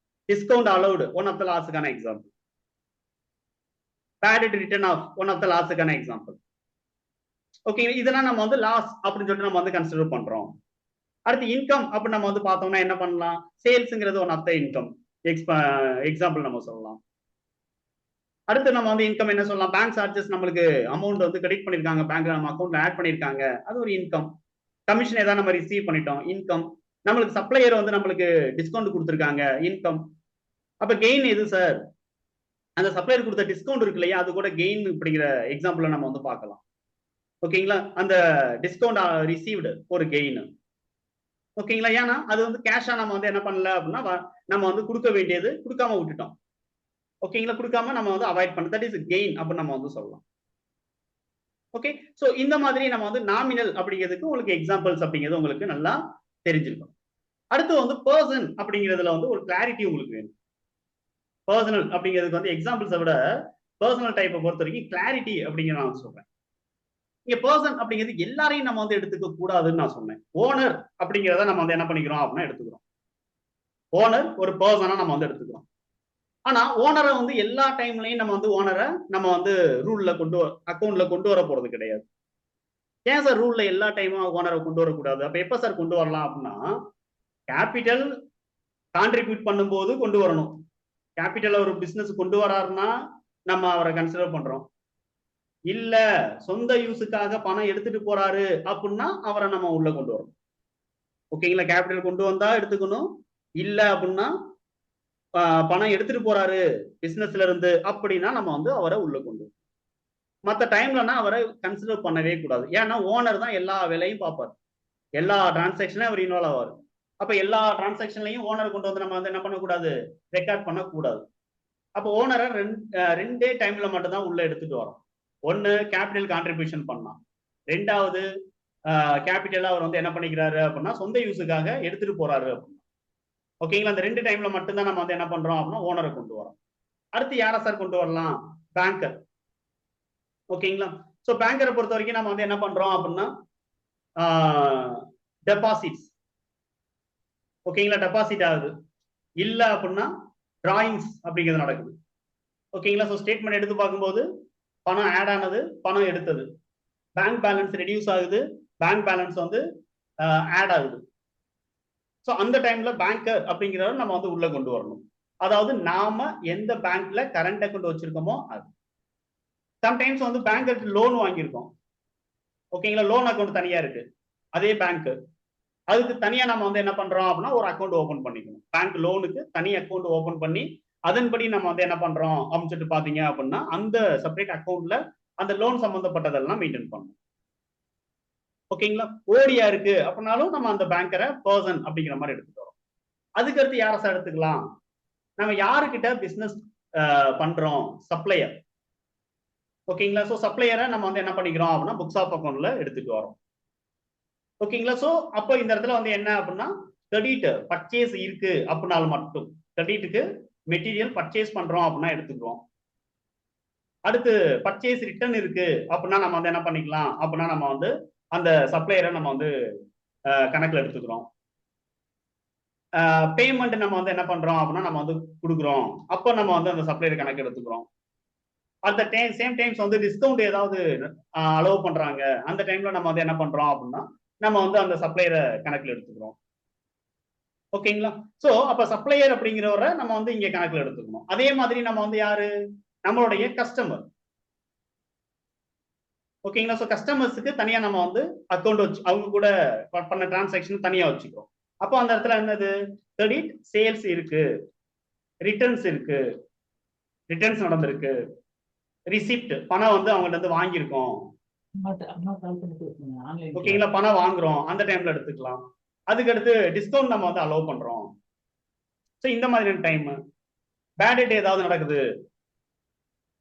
Discount allowed one of the லாஸுக்கான எக்ஸாம்பிள். பேடட் return of one of the லாஸுக்கான எக்ஸாம்பிள். ஓகே, இதெல்லாம் நம்ம வந்து லாஸ் அப்படின்னு சொல்லிட்டு நம்ம வந்து கன்சிடர் பண்றோம். அடுத்து இன்கம் அப்படின்னு நம்ம வந்து பார்த்தோம்னா என்ன பண்ணலாம், சேல்ஸ்ங்கிறது one of the income example நம்ம சொல்லலாம். அடுத்து நம்ம வந்து இன்கம் என்ன சொல்லலாம், பேங்க் சார்ஜஸ், நம்மளுக்கு அமௌண்ட் வந்து கிரெடிட் பண்ணிருக்காங்க, பேங்க்ல நம்ம அக்கௌண்ட்ல ஆட் பண்ணிருக்காங்க, அது ஒரு இன்கம். கமிஷன் ஏதாவது நம்ம ரிசீவ் பண்ணிட்டோம், இன்கம். நம்மளுக்கு சப்ளையர் வந்து நம்மளுக்கு டிஸ்கவுண்ட் கொடுத்துருக்காங்க, இன்கம். அப்ப கெயின் எது சார்? அந்த சப்ளையர் கொடுத்த டிஸ்கவுண்ட் இருக்கு இல்லையா, அது கூட கெயின் அப்படிங்கிற எக்ஸாம்பிள நம்ம வந்து பார்க்கலாம். ஓகேங்களா? அந்த டிஸ்கவுண்ட் ரிசீவ்டு ஒரு கெயின். ஓகேங்களா? ஏன்னா அது வந்து கேஷா நம்ம வந்து என்ன பண்ணல அப்படின்னா நம்ம வந்து கொடுக்க வேண்டியது கொடுக்காம விட்டுட்டோம். ஓகேங்களா? கொடுக்காம நம்ம வந்து அவாய்ட் பண்ண, தட் இஸ் கெயின் அப்படின்னு நம்ம வந்து சொல்லலாம். ஓகே, சோ இந்த மாதிரி நம்ம வந்து நாமினல் அப்படிங்கிறதுக்கு உங்களுக்கு எக்ஸாம்பிள்ஸ் அப்படிங்கிறது உங்களுக்கு நல்லா தெரிஞ்சிருக்கும். அடுத்து வந்து பர்சன் அப்படிங்கிறதுல வந்து ஒரு கிளாரிட்டி உங்களுக்கு வேணும். பர்சனல் அப்படிங்கிறதுக்கு வந்து எக்ஸாம்பிள்ஸை விட பர்சனல் டைப்பை பொறுத்த வரைக்கும் கிளாரிட்டி அப்படிங்கிற நான் சொல்றேன். இங்க பர்சன் அப்படிங்கிறது எல்லாரையும் நம்ம வந்து எடுத்துக்க கூடாதுன்னு நான் சொன்னேன். ஓனர் அப்படிங்கிறத நம்ம வந்து என்ன பண்ணிக்கிறோம் அப்படின்னா எடுத்துக்கிறோம். ஓனர் ஒரு பர்சனா நம்ம வந்து எடுத்துக்கிறோம். ஆனா ஓனரை வந்து எல்லா டைம்லயும் நம்ம வந்து ஓனரை நம்ம வந்து ரூல்ல அக்கௌண்ட்ல கொண்டு வர போறது கிடையாது. ஏன் சார் ரூல்ல எல்லா டைமும் ஓனரை கொண்டு வரக்கூடாது? அப்ப எப்ப சார் கொண்டு வரலாம் அப்படின்னா, கேபிட்டல் கான்ட்ரிபியூட் பண்ணும்போது கொண்டு வரணும். கேபிட்டல் ஒரு பிசினஸ் கொண்டு வராருன்னா நம்ம அவரை கன்சிடர் பண்றோம். இல்ல சொந்த யூஸுக்காக பணம் எடுத்துட்டு போறாரு அப்படின்னா அவரை நம்ம உள்ள கொண்டு வரணும். ஓகேங்களா? கேபிட்டல் கொண்டு வந்தா எடுத்துக்கணும். இல்ல அப்படின்னா பணம் எடுத்துட்டு போறாரு பிசினஸ்ல இருந்து அப்படின்னா நம்ம வந்து அவரை உள்ள கொண்டு வரணும். மற்ற டைம்லனா அவரை கன்சிடர் பண்ணவே கூடாது. ஏன்னா ஓனர் தான் எல்லா வேலையும் பார்ப்பார். எல்லா டிரான்சாக்ஷனும் அவர் இன்வால்வ் ஆவார். அப்ப எல்லா டிரான்சாக்ஷன்லையும் ஓனர் கொண்டு வந்து நம்ம வந்து என்ன பண்ணக்கூடாது, ரெக்கார்ட் பண்ணக்கூடாது. அப்போ ஓனரை ரெண்டே டைம்ல மட்டும் தான் உள்ள எடுத்துட்டு வரோம். ஒன்னு கேபிட்டல் கான்ட்ரிபியூஷன் பண்ணலாம், ரெண்டாவது கேபிட்டலா அவர் வந்து என்ன பண்ணிக்கிறாரு அப்படின்னா சொந்த யூஸுக்காக எடுத்துட்டு போறாரு அப்படின்னா. ஓகேங்களா? அந்த ரெண்டு டைம்ல மட்டும்தான் நம்ம வந்து என்ன பண்றோம் அப்படின்னா ஓனரை கொண்டு வரோம். அடுத்து யாரை சார் கொண்டு வரலாம்? பேங்கர். ஓகேங்களா? சோ பேங்கரை பொறுத்த வரைக்கும் நம்ம வந்து என்ன பண்றோம் அப்படின்னா டெபாசிட்ஸ். ஓகேங்களா? டெபாசிட் ஆகுது. இல்ல அப்படின்னா டிராயிங்ஸ் அப்படிங்கிறது நடக்குது. ஓகேங்களா? சோ ஸ்டேட்மெண்ட் எடுத்து பார்க்கும்போது பணம் ஆட் ஆனது, பணம் எடுத்தது, பேங்க் பேலன்ஸ் ரெடியூஸ் ஆகுது, பேங்க் பேலன்ஸ் வந்து ஆட் ஆகுது. சோ அந்த டைம்ல பேங்கர் அப்படிங்கிறத நம்ம வந்து உள்ள கொண்டு வரணும். அதாவது நாம எந்த பேங்க்ல கரண்ட் அக்கௌண்ட் வச்சிருக்கோமோ அது. சம்டைம்ஸ் வந்து பேங்க் லோன் வாங்கியிருக்கோம். ஓகேங்களா? லோன் அக்கௌண்ட் தனியா இருக்கு, அதே பேங்க். அதுக்கு தனியா நம்ம வந்து என்ன பண்றோம் அப்படின்னா ஒரு அக்கௌண்ட் ஓபன் பண்ணிக்கணும். பேங்க் லோனுக்கு தனி அக்கௌண்ட் ஓபன் பண்ணி அதன்படி நம்ம வந்து என்ன பண்றோம் அப்படின்னு பாத்தீங்க அப்படின்னா அந்த செப்பரேட் அக்கௌண்ட்ல அந்த லோன் சம்பந்தப்பட்டதெல்லாம் மெயின்டைன் பண்ணணும். ஓகேங்களா? ஓடியா இருக்கு அப்படின்னாலும் நம்ம அந்த பேங்கரை பர்சன் அப்படிங்கிற மாதிரி எடுத்துட்டு வரோம். அதுக்கு அடுத்து யாரை சார் எடுத்துக்கலாம்? நம்ம யாருக்கிட்ட பிசினஸ் பண்றோம்? சப்ளையர். ஓகேங்களா? சோ சப்ளையரை நம்ம வந்து என்ன பண்ணிக்கிறோம் அப்படின்னா புக்ஸ் ஆஃப் அக்கௌண்ட்ல எடுத்துட்டு வரோம். ஓகேங்களா? சோ அப்போ இந்த இடத்துல வந்து என்ன அப்படின்னா கிரெடிட் பர்ச்சேஸ் இருக்கு அப்படின்னாலும் மட்டும் கிரெடிட்டுக்கு மெட்டீரியல் பர்ச்சேஸ் பண்றோம் அப்படின்னா எடுத்துக்கிறோம். அடுத்து பர்ச்சேஸ் ரிட்டர்ன் இருக்கு அப்படின்னா நம்ம வந்து என்ன பண்ணிக்கலாம் அப்படின்னா நம்ம வந்து அந்த சப்ளையரை நம்ம வந்து கணக்குல எடுத்துக்கிறோம். பேமெண்ட் நம்ம வந்து என்ன பண்றோம் அப்படின்னா நம்ம வந்து கொடுக்குறோம், அப்போ நம்ம வந்து அந்த சப்ளையர் கணக்கு எடுத்துக்கிறோம். அந்த சேம் டைம்ஸ் வந்து டிஸ்கவுண்ட் ஏதாவது அலோவ் பண்றாங்க, அந்த டைம்ல நம்ம வந்து என்ன பண்றோம் அப்படின்னா நம்ம வந்து அந்த சப்ளையரை கணக்குல எடுத்துக்கிறோம். ஓகேங்களா? சோ அப்ப சப்ளையர் அப்படிங்கிறவரை நம்ம வந்து இங்க கணக்குல எடுத்துக்கணும். அதே மாதிரி நம்ம வந்து யாரு? நம்மளுடைய கஸ்டமர். ஓகேங்களா? சோ கஸ்டமர்ஸ்க்கு தனியா நம்ம வந்து அக்கௌண்ட் வச்சு அவங்க கூட பண்ண டிரான்சாக்ஷன் தனியா வச்சுக்கிறோம். அப்போ அந்த இடத்துல என்னது? கிரெடிட் சேல்ஸ் இருக்கு, ரிட்டர்ன்ஸ் இருக்கு, ரிட்டர்ன்ஸ் நடந்திருக்கு, ரிசிப்ட் பணம் வந்து அவங்கள்ட்ட இருந்து வாங்கியிருக்கோம். ஓகேங்களா? பணம் வாங்குறோம் அந்த டைம்ல எடுத்துக்கலாம். அதுக்கு அடுத்து டிஸ்கவுண்ட் நம்ம வந்து அலோவ் பண்றோம். சோ இந்த மாதிரியான டைம். பேட் டேட் ஏதாவது நடக்குது.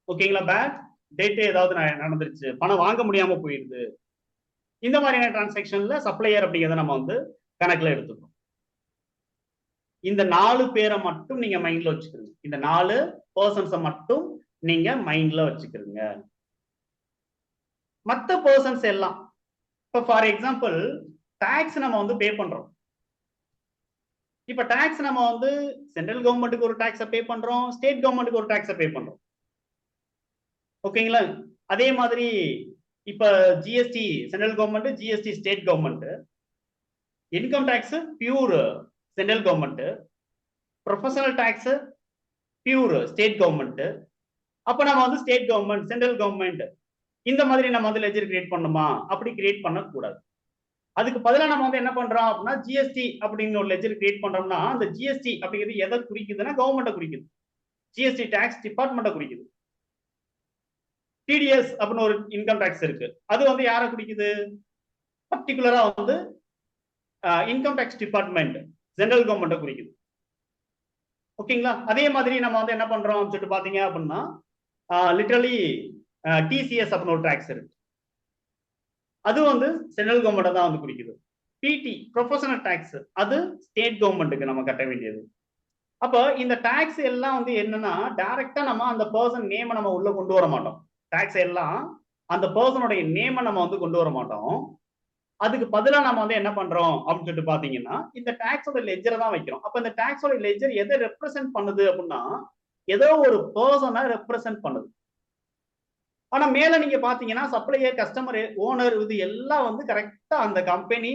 ஓகேங்களா? பேட் டேட் ஏதாவது நடந்துருச்சு, பணம் வாங்க முடியாம போயிருது. இந்த மாதிரியான டிரான்சாக்ஷன்ல சப்ளையர் அப்படிங்கிறத நம்ம வந்து கணக்குல எடுத்துக்கணும். இந்த 4 பேரை மட்டும் நீங்க மைண்ட்ல வச்சுக்கிறீங்க. இந்த 4 பர்சன்ஸை மட்டும் நீங்க மைண்ட்ல வச்சுக்கிறீங்க. மற்ற பர்சன்ஸ் எல்லாம் இப்ப ஃபார் எக்ஸாம்பிள் டாக்ஸ் நம்ம வந்து பே பண்றோம். இப்ப டாக்ஸ் நம்ம வந்து சென்ட்ரல் கவர்மெண்ட்டுக்கு ஒரு டாக்ஸை பே பண்றோம், ஸ்டேட் கவர்மெண்ட்டுக்கு ஒரு டாக்ஸை பே பண்றோம். ஓகேங்களா? அதே மாதிரி இப்ப GST central government, GST state government, income tax pure central government, professional tax pure state government. அப்ப நம்ம வந்து ஸ்டேட் கவர்மெண்ட், சென்ட்ரல் கவர்மெண்ட் இந்த மாதிரி நம்ம வந்து லெஜர் கிரியேட் பண்ணுமா? அப்படி கிரியேட் பண்ணக்கூடாது. அதுக்கு பதிலா நம்ம வந்து என்ன பண்றோம் அப்படின்னா ஜிஎஸ்டி அப்படிங்கிற ஒரு லெஜர் கிரியேட் பண்றோம்னா அந்த ஜிஎஸ்டி அப்படிங்கிறது எதை குறிக்குதுன்னா கவர்மெண்ட்டை குறிக்குது, ஜிஎஸ்டி டாக்ஸ் டிபார்ட்மெண்ட்டை குறிக்குது. டிடிஎஸ் அப்படின்னு ஒரு இன்கம் டாக்ஸ் இருக்கு, அது வந்து யாரை குறிக்குது, பர்டிகுலரா வந்து இன்கம் டாக்ஸ் டிபார்ட்மெண்ட் ஜெனரல் கவர்மெண்ட்டை குறிக்குது. ஓகேங்களா? அதே மாதிரி நம்ம வந்து என்ன பண்றோம் சொல்லிட்டு பாத்தீங்க அப்படின்னா லிட்டரலி டிசிஎஸ் அப்படின்னு ஒரு டாக்ஸ் இருக்கு, அது வந்து சென்ட்ரல் கவர்மெண்ட் தான் வந்து குறிக்குது. பிடி ப்ரொஃபஷனல் டாக்ஸ் அது ஸ்டேட் கவர்மெண்ட்டுக்கு நம்ம கட்ட வேண்டியது. அப்போ இந்த டாக்ஸ் எல்லாம் வந்து என்னன்னா டைரக்டா நம்ம அந்த பர்சன் நேமை நம்ம உள்ள கொண்டு வர மாட்டோம். டாக்ஸ் எல்லாம் அந்த பர்சனுடைய நேமை நம்ம வந்து கொண்டு வர மாட்டோம். அதுக்கு பதிலா நம்ம வந்து என்ன பண்றோம் அப்படின்னு சொல்லிட்டு பாத்தீங்கன்னா இந்த டாக்ஸோட லெஜரை தான் வைக்கிறோம். அப்ப இந்த டாக்ஸோட லெஜர் எதை ரெப்ரசென்ட் பண்ணுது அப்படின்னா ஏதோ ஒரு பர்சனை ரெப்ரசென்ட் பண்ணுது. ஆனா மேல நீங்க பாத்தீங்கன்னா சப்ளையர், கஸ்டமர், ஓனர் இது எல்லாம் வந்து கரெக்டா அந்த கம்பெனி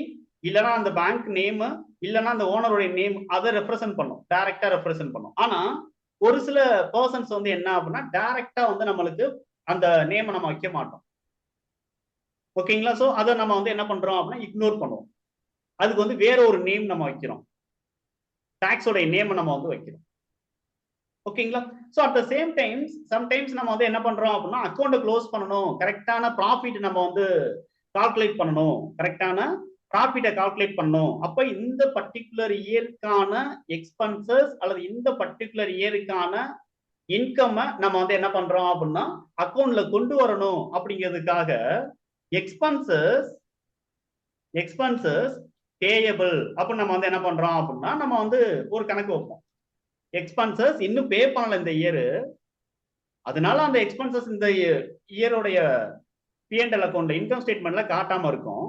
இல்லைன்னா அந்த பேங்க் நேம் இல்லைன்னா அந்த ஓனருடைய நேம் அதை ரெப்ரசென்ட் பண்ணும், டைரக்டா ரெப்ரசென்ட் பண்ணும். ஆனா ஒரு சில பர்சன்ஸ் வந்து என்ன அப்படின்னா டைரக்டா வந்து நம்மளுக்கு அந்த நேமை நம்ம வைக்க மாட்டோம். ஓகேங்களா? சோ அதை நம்ம வந்து என்ன பண்றோம் அப்படின்னா இக்னோர் பண்ணுவோம். அதுக்கு வந்து வேற ஒரு நேம் நம்ம வைக்கிறோம், டாக்ஸோட நேம் நம்ம வந்து வைக்கிறோம். ஓகேங்களா? So at the same times sometimes நம்ம வந்து என்ன பண்றோம் அப்படின்னா அக்கௌண்ட் க்ளோஸ் பண்ணணும், கரெக்டான ப்ராஃபிட் நம்ம வந்து கால்குலேட் பண்ணணும், கரெக்டான ப்ராஃபிட்டை கால்குலேட் பண்ணணும். அப்ப இந்த பர்டிகுலர் இயருக்கான எக்ஸ்பென்சஸ் அல்லது இந்த பர்டிகுலர் இயருக்கான இன்கம் நம்ம வந்து என்ன பண்றோம் அப்படின்னா அக்கௌண்ட்ல கொண்டு வரணும் அப்படிங்கிறதுக்காக எக்ஸ்பென்சஸ் பேயபிள் அப்படின்னு நம்ம வந்து என்ன பண்றோம் அப்படின்னா நம்ம வந்து ஒரு கணக்கு வைப்போம். எக்ஸ்பென்சஸ் இன்னும் பே பண்ணல இந்த இயர், அதனால அந்த எக்ஸ்பென்சஸ் இந்த இயரோடைய P&L அக்கௌண்ட்ல இன்கம் ஸ்டேட்மெண்ட்ல காட்டாம இருக்கும்.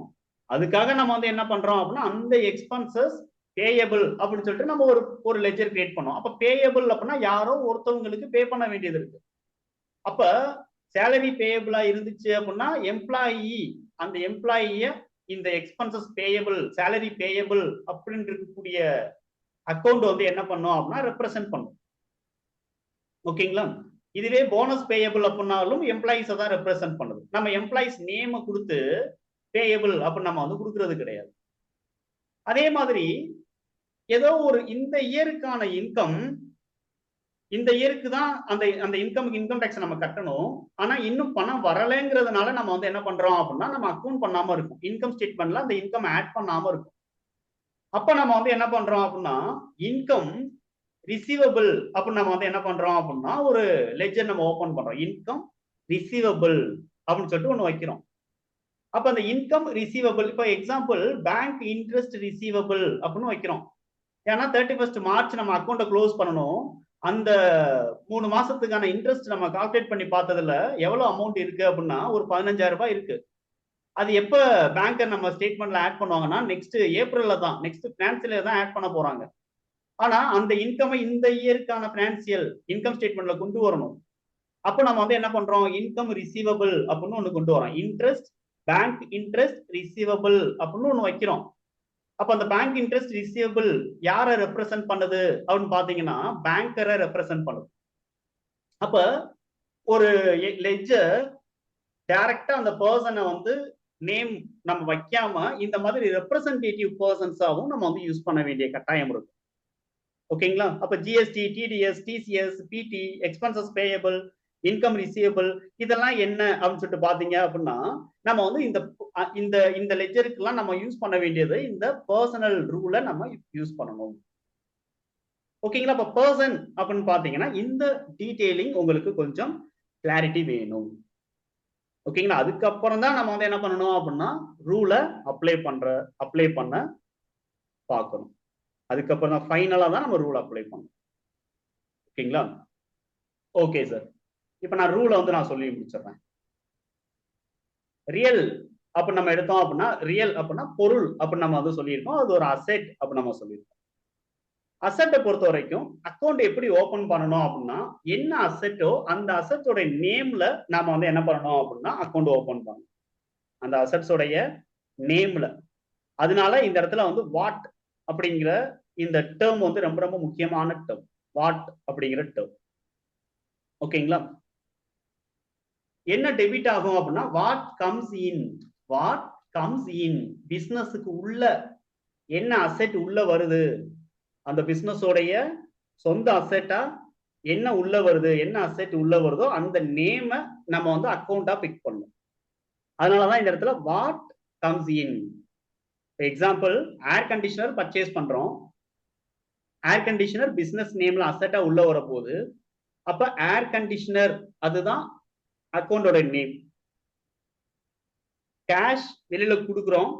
அதுக்காக நம்ம வந்து என்ன பண்றோம் அப்படின்னா அந்த எக்ஸ்பென்சஸ் பேயபிள் அப்படின்னு சொல்லிட்டு நம்ம ஒரு லெஜர் கிரியேட் பண்ணோம். அப்ப பேயபிள் அப்படின்னா யாரோ ஒருத்தவங்களுக்கு பே பண்ண வேண்டியது இருக்கு. அப்ப சேலரி பேயபிளா இருந்துச்சு அப்படின்னா எம்ப்ளாயி அந்த எம்ப்ளாயிய இந்த எக்ஸ்பென்சஸ் பேயபிள் சேலரி பேயபிள் அப்படின்னு இருக்கக்கூடிய அக்கௌண்ட் வந்து என்ன பண்ணும் அப்படின்னா ரெப்ரசென்ட் பண்ணும். ஓகேங்களா? இதுவே போனஸ் பேயபிள் அப்படின்னாலும் எம்ப்ளாயிஸை தான் ரெப்ரசென்ட் பண்ணுது. நம்ம எம்ப்ளாயிஸ் நேமை கொடுத்து பேயபிள் அப்படின்னு நம்ம வந்து கொடுக்கறது கிடையாது. அதே மாதிரி ஏதோ ஒரு இந்த இயருக்கான இன்கம் இந்த இயருக்கு தான் அந்த இன்கம் டாக்ஸ் நம்ம கட்டணும். ஆனா இன்னும் பணம் வரலைங்கிறதுனால நம்ம வந்து என்ன பண்றோம் அப்படின்னா நம்ம அக்கௌண்ட் பண்ணாம இருக்கும், இன்கம் ஸ்டேட்மெண்ட்ல அந்த இன்கம் ஆட் பண்ணாம இருக்கும். அப்ப நம்ம வந்து என்ன பண்றோம் அப்படின்னா இன்கம் ரிசீவபிள் அப்படின்னு நம்ம வந்து என்ன பண்றோம் அப்படின்னா ஒரு லெஜர் நம்ம ஓபன் பண்றோம், இன்கம் ரிசீவபிள் அப்படின்னு சொல்லிட்டு ஒண்ணு வைக்கிறோம். அப்ப அந்த இன்கம் ரிசீவபிள் இப்போ எக்ஸாம்பிள் பேங்க் இன்ட்ரெஸ்ட் ரிசீவபிள் அப்படின்னு வைக்கிறோம். ஏன்னா 31 மார்ச் நம்ம அக்கௌண்ட்டை க்ளோஸ் பண்ணணும். அந்த 3 மாசத்துக்கான இன்ட்ரெஸ்ட் நம்ம கால்குலேட் பண்ணி பார்த்ததுல எவ்வளவு அமௌண்ட் இருக்கு அப்படின்னா ஒரு 15,000 ரூபாய் இருக்கு. அது எப்ப பேங்கர் நம்ம ஸ்டேட்மெண்ட்ல ஆட் பண்ணுவாங்கன்னா நெக்ஸ்ட் ஏப்ரல்ல தான், நெக்ஸ்ட் பினான்சியல் இயர் தான் ஆட் பண்ண போறாங்க. ஆனா அந்த இன்கம் இந்த இயருக்கான பினான்சியல் இன்கம் ஸ்டேட்மெண்ட்ல கொண்டு வரணும். அப்போ நம்ம வந்து என்ன பண்றோம் இன்கம் ரிசீவபிள் அப்படின்னு ஒண்ணு கொண்டு வரோம், இன்ட்ரெஸ்ட் பேங்க் இன்ட்ரெஸ்ட் ரிசீவபிள் அப்படின்னு ஒண்ணு வைக்கிறோம். அப்ப அந்த பேங்க் இன்ட்ரெஸ்ட் ரிசீவபிள் யாரை ரெப்ரசென்ட் பண்ணுது அப்படின்னு பாத்தீங்கன்னா பேங்கரை ரெப்ரசென்ட் பண்ணுது. அப்ப ஒரு லெஜர் டைரக்டா அந்த பர்சனை வந்து நேம் நம்ம வைக்காம இந்த மாதிரி ரெப்ரசன்டேட்டிவ் பர்சன்ஸாவும் நம்ம வந்து யூஸ் பண்ண வேண்டிய கட்டாயம் இருக்கு. ஓகேங்களா? அப்ப ஜிஎஸ்டி, டிடிஎஸ், டிசிஎஸ், பிடி, எக்ஸ்பென்சஸ் பேயபிள், இன்கம் ரிசீவபிள் இதெல்லாம் என்ன அப்படின்னு சொல்லிட்டு பாத்தீங்க அப்படின்னா நம்ம வந்து இந்த லெஜருக்குலாம் நம்ம யூஸ் பண்ண வேண்டியது இந்த பர்சனல் ரூலை நம்ம யூஸ் பண்ணணும். ஓகேங்களா? அப்ப பர்சன் அப்படின்னு பாத்தீங்கன்னா இந்த டீடைலிங் உங்களுக்கு கொஞ்சம் கிளாரிட்டி வேணும். ஓகேங்களா? அதுக்கப்புறம் தான் நம்ம வந்து என்ன பண்ணணும் அப்படின்னா ரூலை அப்ளை பண்ண பார்க்கணும். அதுக்கப்புறம் தான் ஃபைனலா தான் நம்ம ரூல் அப்ளை பண்ணணும். ஓகேங்களா? ஓகே சார், இப்ப நான் ரூலை வந்து நான் சொல்லி முடிச்சிடுறேன். ரியல் அப்படின்னு நம்ம எடுத்தோம் அப்படின்னா ரியல் அப்படின்னா பொருள் அப்படின்னு நம்ம வந்து சொல்லியிருக்கோம், அது ஒரு அசெட் அப்படின்னு நம்ம சொல்லியிருக்கோம். அசெட்டை பொறுத்த வரைக்கும் அக்கௌண்ட் எப்படி ஓபன் பண்ணணும் அப்படின்னா என்ன அசெட்டோ அந்த அசெட்டோட நேம்ல நாம வந்து என்ன பண்ணணும் அப்படின்னா அக்கௌண்ட் ஓபன் பண்ணணும், அந்த அசெட்ஸோடைய நேம்ல. அதனால இந்த இடத்துல வந்து வாட் அப்படிங்கிற இந்த டேர்ம் வந்து ரொம்ப ரொம்ப முக்கியமான டேர்ம், வாட் அப்படிங்கிற டேர்ம். ஓகேங்களா? என்ன டெபிட் ஆகும் அப்படின்னா வாட் கம்ஸ் கம்ஸ் இன், பிசினஸுக்கு உள்ள என்ன அசெட் உள்ள வருது, அந்த பிசினஸோடைய சொந்த அசெட்டா என்ன உள்ள வருது, என்ன அசெட் உள்ள வருதோ அந்த நேம நம்ம வந்து அக்கௌண்டா பிக் பண்ணணும். அதனாலதான் இந்த இடத்துல what comes in. Example, air conditioner purchase பண்றோம். ஏர் கண்டிஷனர் பிசினஸ் நேம்ல அசெட்டா உள்ள வர போகுது. அப்ப ஏர் கண்டிஷனர் அதுதான் அக்கௌண்டோட நேம். கேஷ் வெளியில கொடுக்குறோம்.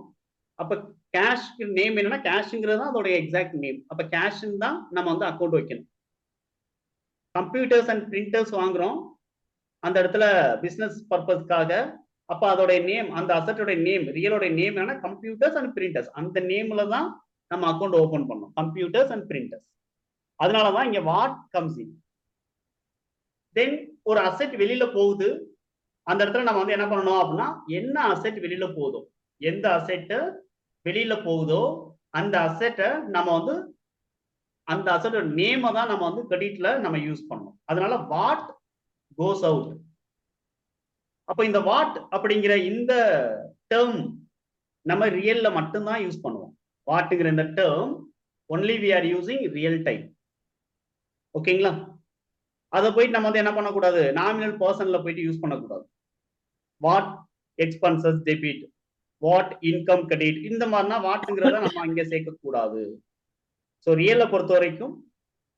அப்ப கேஷ் நேம் என்னன்னா கேஷ்ங்கிறது தான் அதோட எக்ஸாக்ட் நேம். அப்ப கேஷ் தான் நம்ம வந்து அக்கௌண்ட் வைக்கணும். கம்ப்யூட்டர்ஸ் அண்ட் பிரிண்டர்ஸ் வாங்குறோம் அந்த இடத்துல பிசினஸ் பர்பஸ்க்காக. அப்ப அதோட நேம், அந்த அசட்டோட நேம், ரியலோட நேம் என்னன்னா கம்ப்யூட்டர்ஸ் அண்ட் பிரிண்டர்ஸ். அந்த நேம்ல தான் நம்ம அக்கௌண்ட் ஓபன் பண்ணோம், கம்ப்யூட்டர்ஸ் அண்ட் பிரிண்டர்ஸ். அதனாலதான் இங்க வாட் கம்ஸ் இன். தென் ஒரு அசெட் வெளியில போகுது, அந்த இடத்துல நம்ம வந்து என்ன பண்ணணும் அப்படின்னா என்ன அசெட் வெளியில போகுதோ, எந்த அசெட் வெளியில போகுதோ அந்த அசெட்டை நம்ம வந்து அந்த அசெட்டோட நேமை தான் நம்ம வந்து கிரெடிட்ல நம்ம யூஸ் பண்ணணும். அதனால வாட் கோஸ் அவுட். அப்ப இந்த வாட் அப்படிங்கிற இந்த டேர்ம் நம்ம ரியல்ல மட்டும்தான் யூஸ் பண்ணுவோம். வாட்டுங்கிற இந்த term only we are using real time. ஓகேங்களா? அதை போயிட்டு நம்ம வந்து என்ன பண்ணக்கூடாது, நாமினல் பர்சன்ல போயிட்டு யூஸ் பண்ணக்கூடாது. What expenses debit, what income credit, இந்த மாதிரினா வாட்டுங்கிறத நம்ம இங்க சேர்க்க கூடாது. ஸோ ரியலை பொறுத்த வரைக்கும்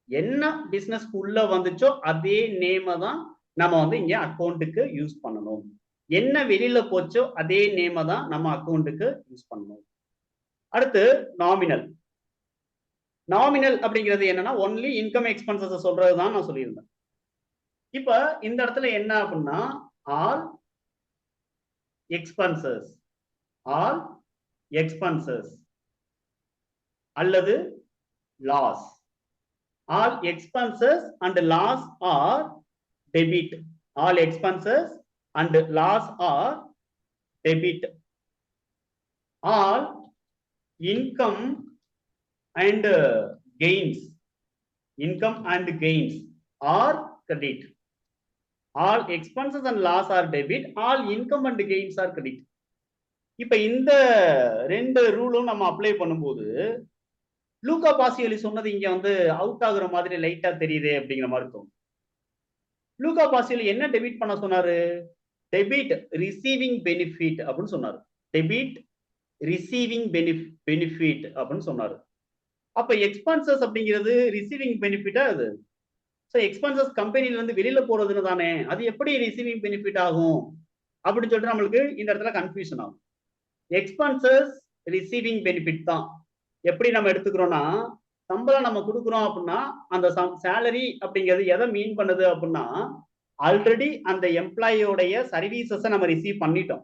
என்ன பிசினஸ் உள்ள வந்துச்சோ அதே நேமை தான் நம்ம வந்து இங்க அக்கௌண்ட்டுக்கு யூஸ் பண்ணணும். என்ன வெளியில போச்சோ அதே நேமை தான் நம்ம அக்கௌண்ட்டுக்கு யூஸ் பண்ணணும். அடுத்து நாமினல். நாமினல் அப்படிங்கிறது என்னன்னா ஒன்லி இன்கம் எக்ஸ்பென்சஸ் சொல்றது தான் நான் சொல்லியிருந்தேன். இப்ப இந்த இடத்துல என்ன அப்படின்னா ஆல் எக்ஸ்பென்சஸ், ஆல் எக்ஸ்பென்சஸ் அல்லது loss. All expenses and loss are debit. All expenses and loss are debit. All income and gains, income and gains are credit. All expenses and loss are debit. All income and gains are credit. இப்ப இந்த ரெண்டு ரூலும் நம்ம அப்ளை பண்ணும்போது லூகா பாசியோலி சொன்னது இங்க வந்து அவுட் ஆகுற மாதிரி லைட்டா தெரியுது அப்படிங்கிற மாதிரி தோணும். லூகா பாசியோலி என்ன டெபிட் பண்ண சொன்னாரு? டெபிட் ரிசீவிங் பெனிஃபிட் அப்படின்னு சொன்னாரு. டெபிட் ரிசீவிங் பெனிஃபிட் அப்படின்னு சொன்னாரு. அப்ப எக்ஸ்பென்சஸ் அப்படிங்கிறது ரிசீவிங் பெனிஃபிட்டா அது. ஸோ எக்ஸ்பென்சஸ் கம்பெனில இருந்து வெளியில போறதுன்னு தானே, அது எப்படி ரிசீவிங் பெனிஃபிட் ஆகும் அப்படின்னு சொல்லிட்டு நம்மளுக்கு இந்த இடத்துல கன்ஃபியூஷன் ஆகும். எக்ஸ்பென்சஸ் ரிசீவிங் பெனிஃபிட் தான். எப்படி நம்ம எடுத்துக்கிறோம்னா, சம்பளம் நம்ம கொடுக்குறோம் அப்படின்னா அந்த சேலரி அப்படிங்கிறது எதை மீன் பண்ணுது அப்படின்னா ஆல்ரெடி அந்த எம்ப்ளாயியோடைய சர்வீசஸை நம்ம ரிசீவ் பண்ணிட்டோம்.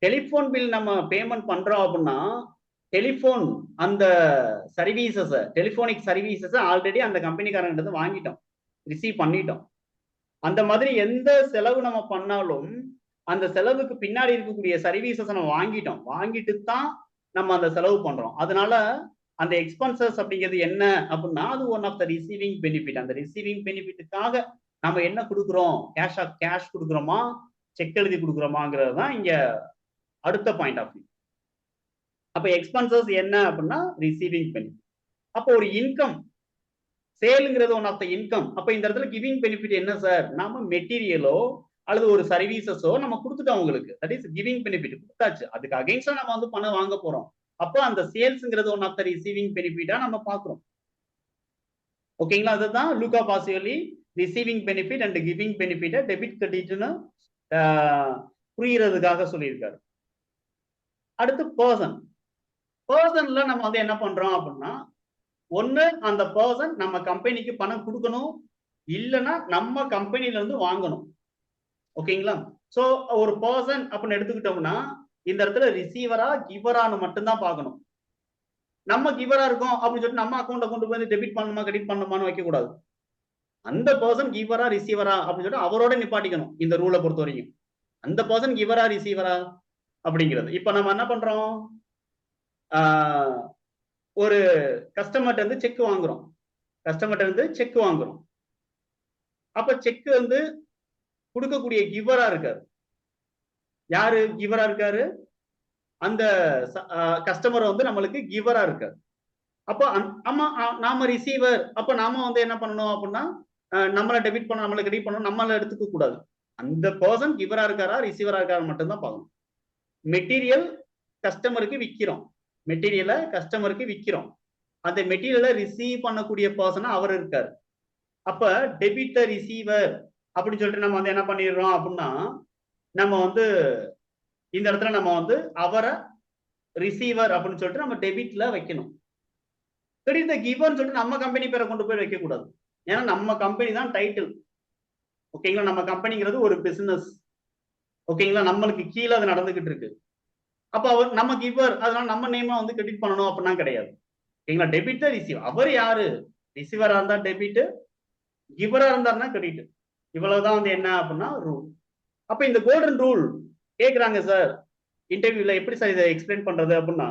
டெலிஃபோன் பில் நம்ம பேமெண்ட் பண்றோம் அப்படின்னா டெலிஃபோன் அந்த சர்வீசஸை, டெலிஃபோனிக் சர்வீசஸை ஆல்ரெடி அந்த கம்பெனிக்காரங்கிட்ட வாங்கிட்டோம், ரிசீவ் பண்ணிட்டோம். அந்த மாதிரி எந்த செலவு நம்ம பண்ணாலும் அந்த செலவுக்கு பின்னாடி இருக்கக்கூடிய சர்வீசஸை நம்ம வாங்கிட்டோம், வாங்கிட்டு தான் நம்ம அந்த செலவு பண்றோம். அதனால அந்த எக்ஸ்பென்சஸ் அப்படிங்கிறது என்ன அப்படின்னா அது one of the receiving benefit. அந்த ரிசீவிங் பெனிஃபிட்டுக்காக நம்ம என்ன கொடுக்குறோம், கேஷ் கொடுக்குறோமா, செக் எழுதி கொடுக்குறோமாங்கிறது தான் இங்க அடுத்த பாயிண்ட் ஆஃப் வியூ. அப்ப எக்ஸ்பென்சஸ் என்ன அப்படின்னா ரிசீவிங் பெனிஃபிட். அப்போ ஒரு இன்கம், சேலுங்கிறது ஒன் ஆஃப் த இன்கம். அப்ப இந்த இடத்துல கிவிங் பெனிஃபிட் என்ன சார், நாம மெட்டீரியலோ அல்லது ஒரு சர்வீசஸோ நம்ம கொடுத்துட்டோம் உங்களுக்கு, தட் இஸ் கிவிங் பெனிஃபிட் கொடுத்தாச்சு. அதுக்கு அகைன்ஸ்டா நம்ம வந்து பணம் வாங்க போறோம். அப்போ அந்த சேல்ஸ்ங்கிறது ஒன் ஆஃப் த ரிசீவிங் பெனிஃபிட்டா நம்ம பாக்குறோம். ஓகேங்களா? அதுதான் Luca Pacioli receiving benefit and giving பெனிஃபிட்டை டெபிட் கிரெடிட்னு புரியறதுக்காக சொல்லியிருக்காரு. அடுத்து பர்சன். பர்சன்ல நம்ம வந்து என்ன பண்றோம் அப்படின்னா ஒண்ணு அந்த பர்சன் நம்ம கம்பெனிக்கு பணம் கொடுக்கணும், இல்லைன்னா நம்ம கம்பெனில இருந்து வாங்கணும். ஓகேங்களா? சோ ஒரு பர்சன் அப்படின்னு எடுத்துக்கிட்டோம்னா இந்த இடத்துல ரிசீவரா கிவரான்னு மட்டும்தான் பார்க்கணும். நம்ம கிவரா இருக்கோம் அப்படின்னு சொல்லிட்டு நம்ம அக்கௌண்ட்டை கொண்டு போய் டெபிட் பண்ணணுமா கிரெடிட் பண்ணணுமான்னு வைக்க கூடாது. அந்த பர்சன் கிவரா ரிசீவரா அப்படின்னு சொல்லிட்டு அவரோட நிப்பாட்டிக்கணும் இந்த ரூலை பொறுத்த வரைக்கும். அந்த பர்சன் கிவரா ரிசீவரா அப்படிங்கிறது. இப்ப நம்ம என்ன பண்றோம், ஒரு கஸ்டமர்ட்ட இருந்து செக் வாங்குறோம், கஸ்டமர்ட்ட இருந்து செக் வாங்குறோம். அப்ப செக் வந்து கொடுக்கக்கூடிய கிவரா இருக்காரு. யாரு கிவரா இருக்காரு? அந்த கஸ்டமர் வந்து நம்மளுக்கு கிவரா இருக்காரு. அப்போ ஆமா நாம ரிசீவர், அப்ப நாம வந்து என்ன பண்ணணும் அப்படின்னா நம்மளை டெபிட் பண்ண நம்மளை கிரெடிட் பண்ணணும், நம்மள எடுத்துக்க கூடாது. அந்த பர்சன் கிவரா இருக்காரா ரிசீவரா இருக்காரா மட்டும்தான் பார்க்கணும். மெட்டீரியல் கஸ்டமருக்கு விற்கிறோம், மெட்டீரியலை கஸ்டமருக்கு விற்கிறோம், அந்த மெட்டீரியலை ரிசீவ் பண்ணக்கூடிய பர்சனா அவர் இருக்காரு. அப்ப டெபிட் ரிசீவர் அப்படின்னு சொல்லிட்டு நம்ம வந்து என்ன பண்ணிடுறோம் அப்படின்னா நம்ம வந்து இந்த இடத்துல நம்ம வந்து அவரை ரிசீவர் அப்படின்னு சொல்லிட்டு நம்ம டெபிட்ல வைக்கணும். கிரெடிட் த கிவர்னு சொல்லிட்டு நம்ம கம்பெனி பேரை கொண்டு போய் வைக்க கூடாது. ஏன்னா நம்ம கம்பெனி தான் டைட்டில். ஓகேங்களா, நம்ம கம்பெனிங்கிறது ஒரு பிசினஸ். ஓகேங்களா, நம்மளுக்கு கீழே அது நடந்துகிட்டு இருக்கு. அப்ப அவர் நம்ம கிவர், அதனால நம்ம நேமா வந்து கிரெடிட் பண்ணணும் அப்படின்னா கிடையாது. ஓகேங்களா, டெபிட் ரிசீவ். அவர் யாரு? ரிசீவரா இருந்தா டெபிட், கிவரா இருந்தாருன்னா கிரெடிட். இவ்வளவுதான் வந்து என்ன அப்படின்னா ரூல். அப்ப இந்த கோல்டன் ரூல் கேக்குறாங்க சார் இன்டர்வியூல, எப்படி சார் இதை எக்ஸ்பிளைன் பண்றது அப்படின்னா,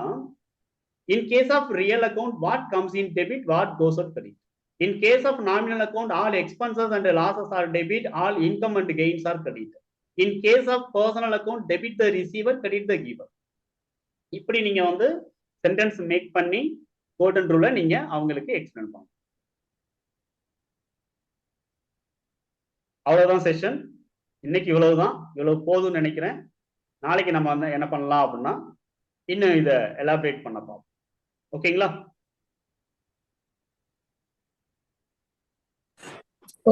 in case of real account what comes in debit, what goes out credit. In case of nominal account all expenses and losses are debit, all income and gains are credit. In case of personal account debit the receiver, credit the giver. இப்படி நீங்க வந்து சென்டென்ஸ் மேக் பண்ணி கோல்டன் ரூலை நீங்க அவங்களுக்கு எக்ஸ்பிளைன் பண்ணணும். அவ்வளவுதான் செஷன். இன்னைக்கு இவ்வளவுதான், இவ்வளவு போதும்னு நினைக்கிறேன். நாளைக்கு நம்ம வந்து என்ன பண்ணலாம் அப்படின்னா இன்னும் இதை எலாபரேட் பண்ண பார்ப்போம். ஓகேங்களா?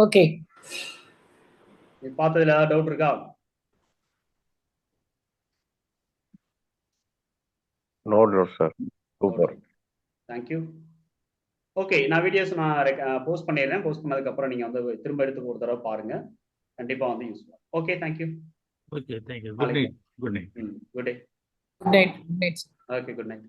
ஓகே. பார்த்ததுல ஏதாவது டவுட் இருக்கா? No doubt sir. Super. Thank you. Okay, நான் வீடியோஸ் போஸ்ட் பண்ணிடுறேன். போஸ்ட் பண்ணதுக்கு அப்புறம் நீங்க வந்து திரும்ப எடுத்து ஒரு தடவை பாருங்க, கண்டிப்பா வந்து useful. Okay, thank you. Okay, thank you. Good night. Good night. Good day. Good night. Good night. Okay, good night.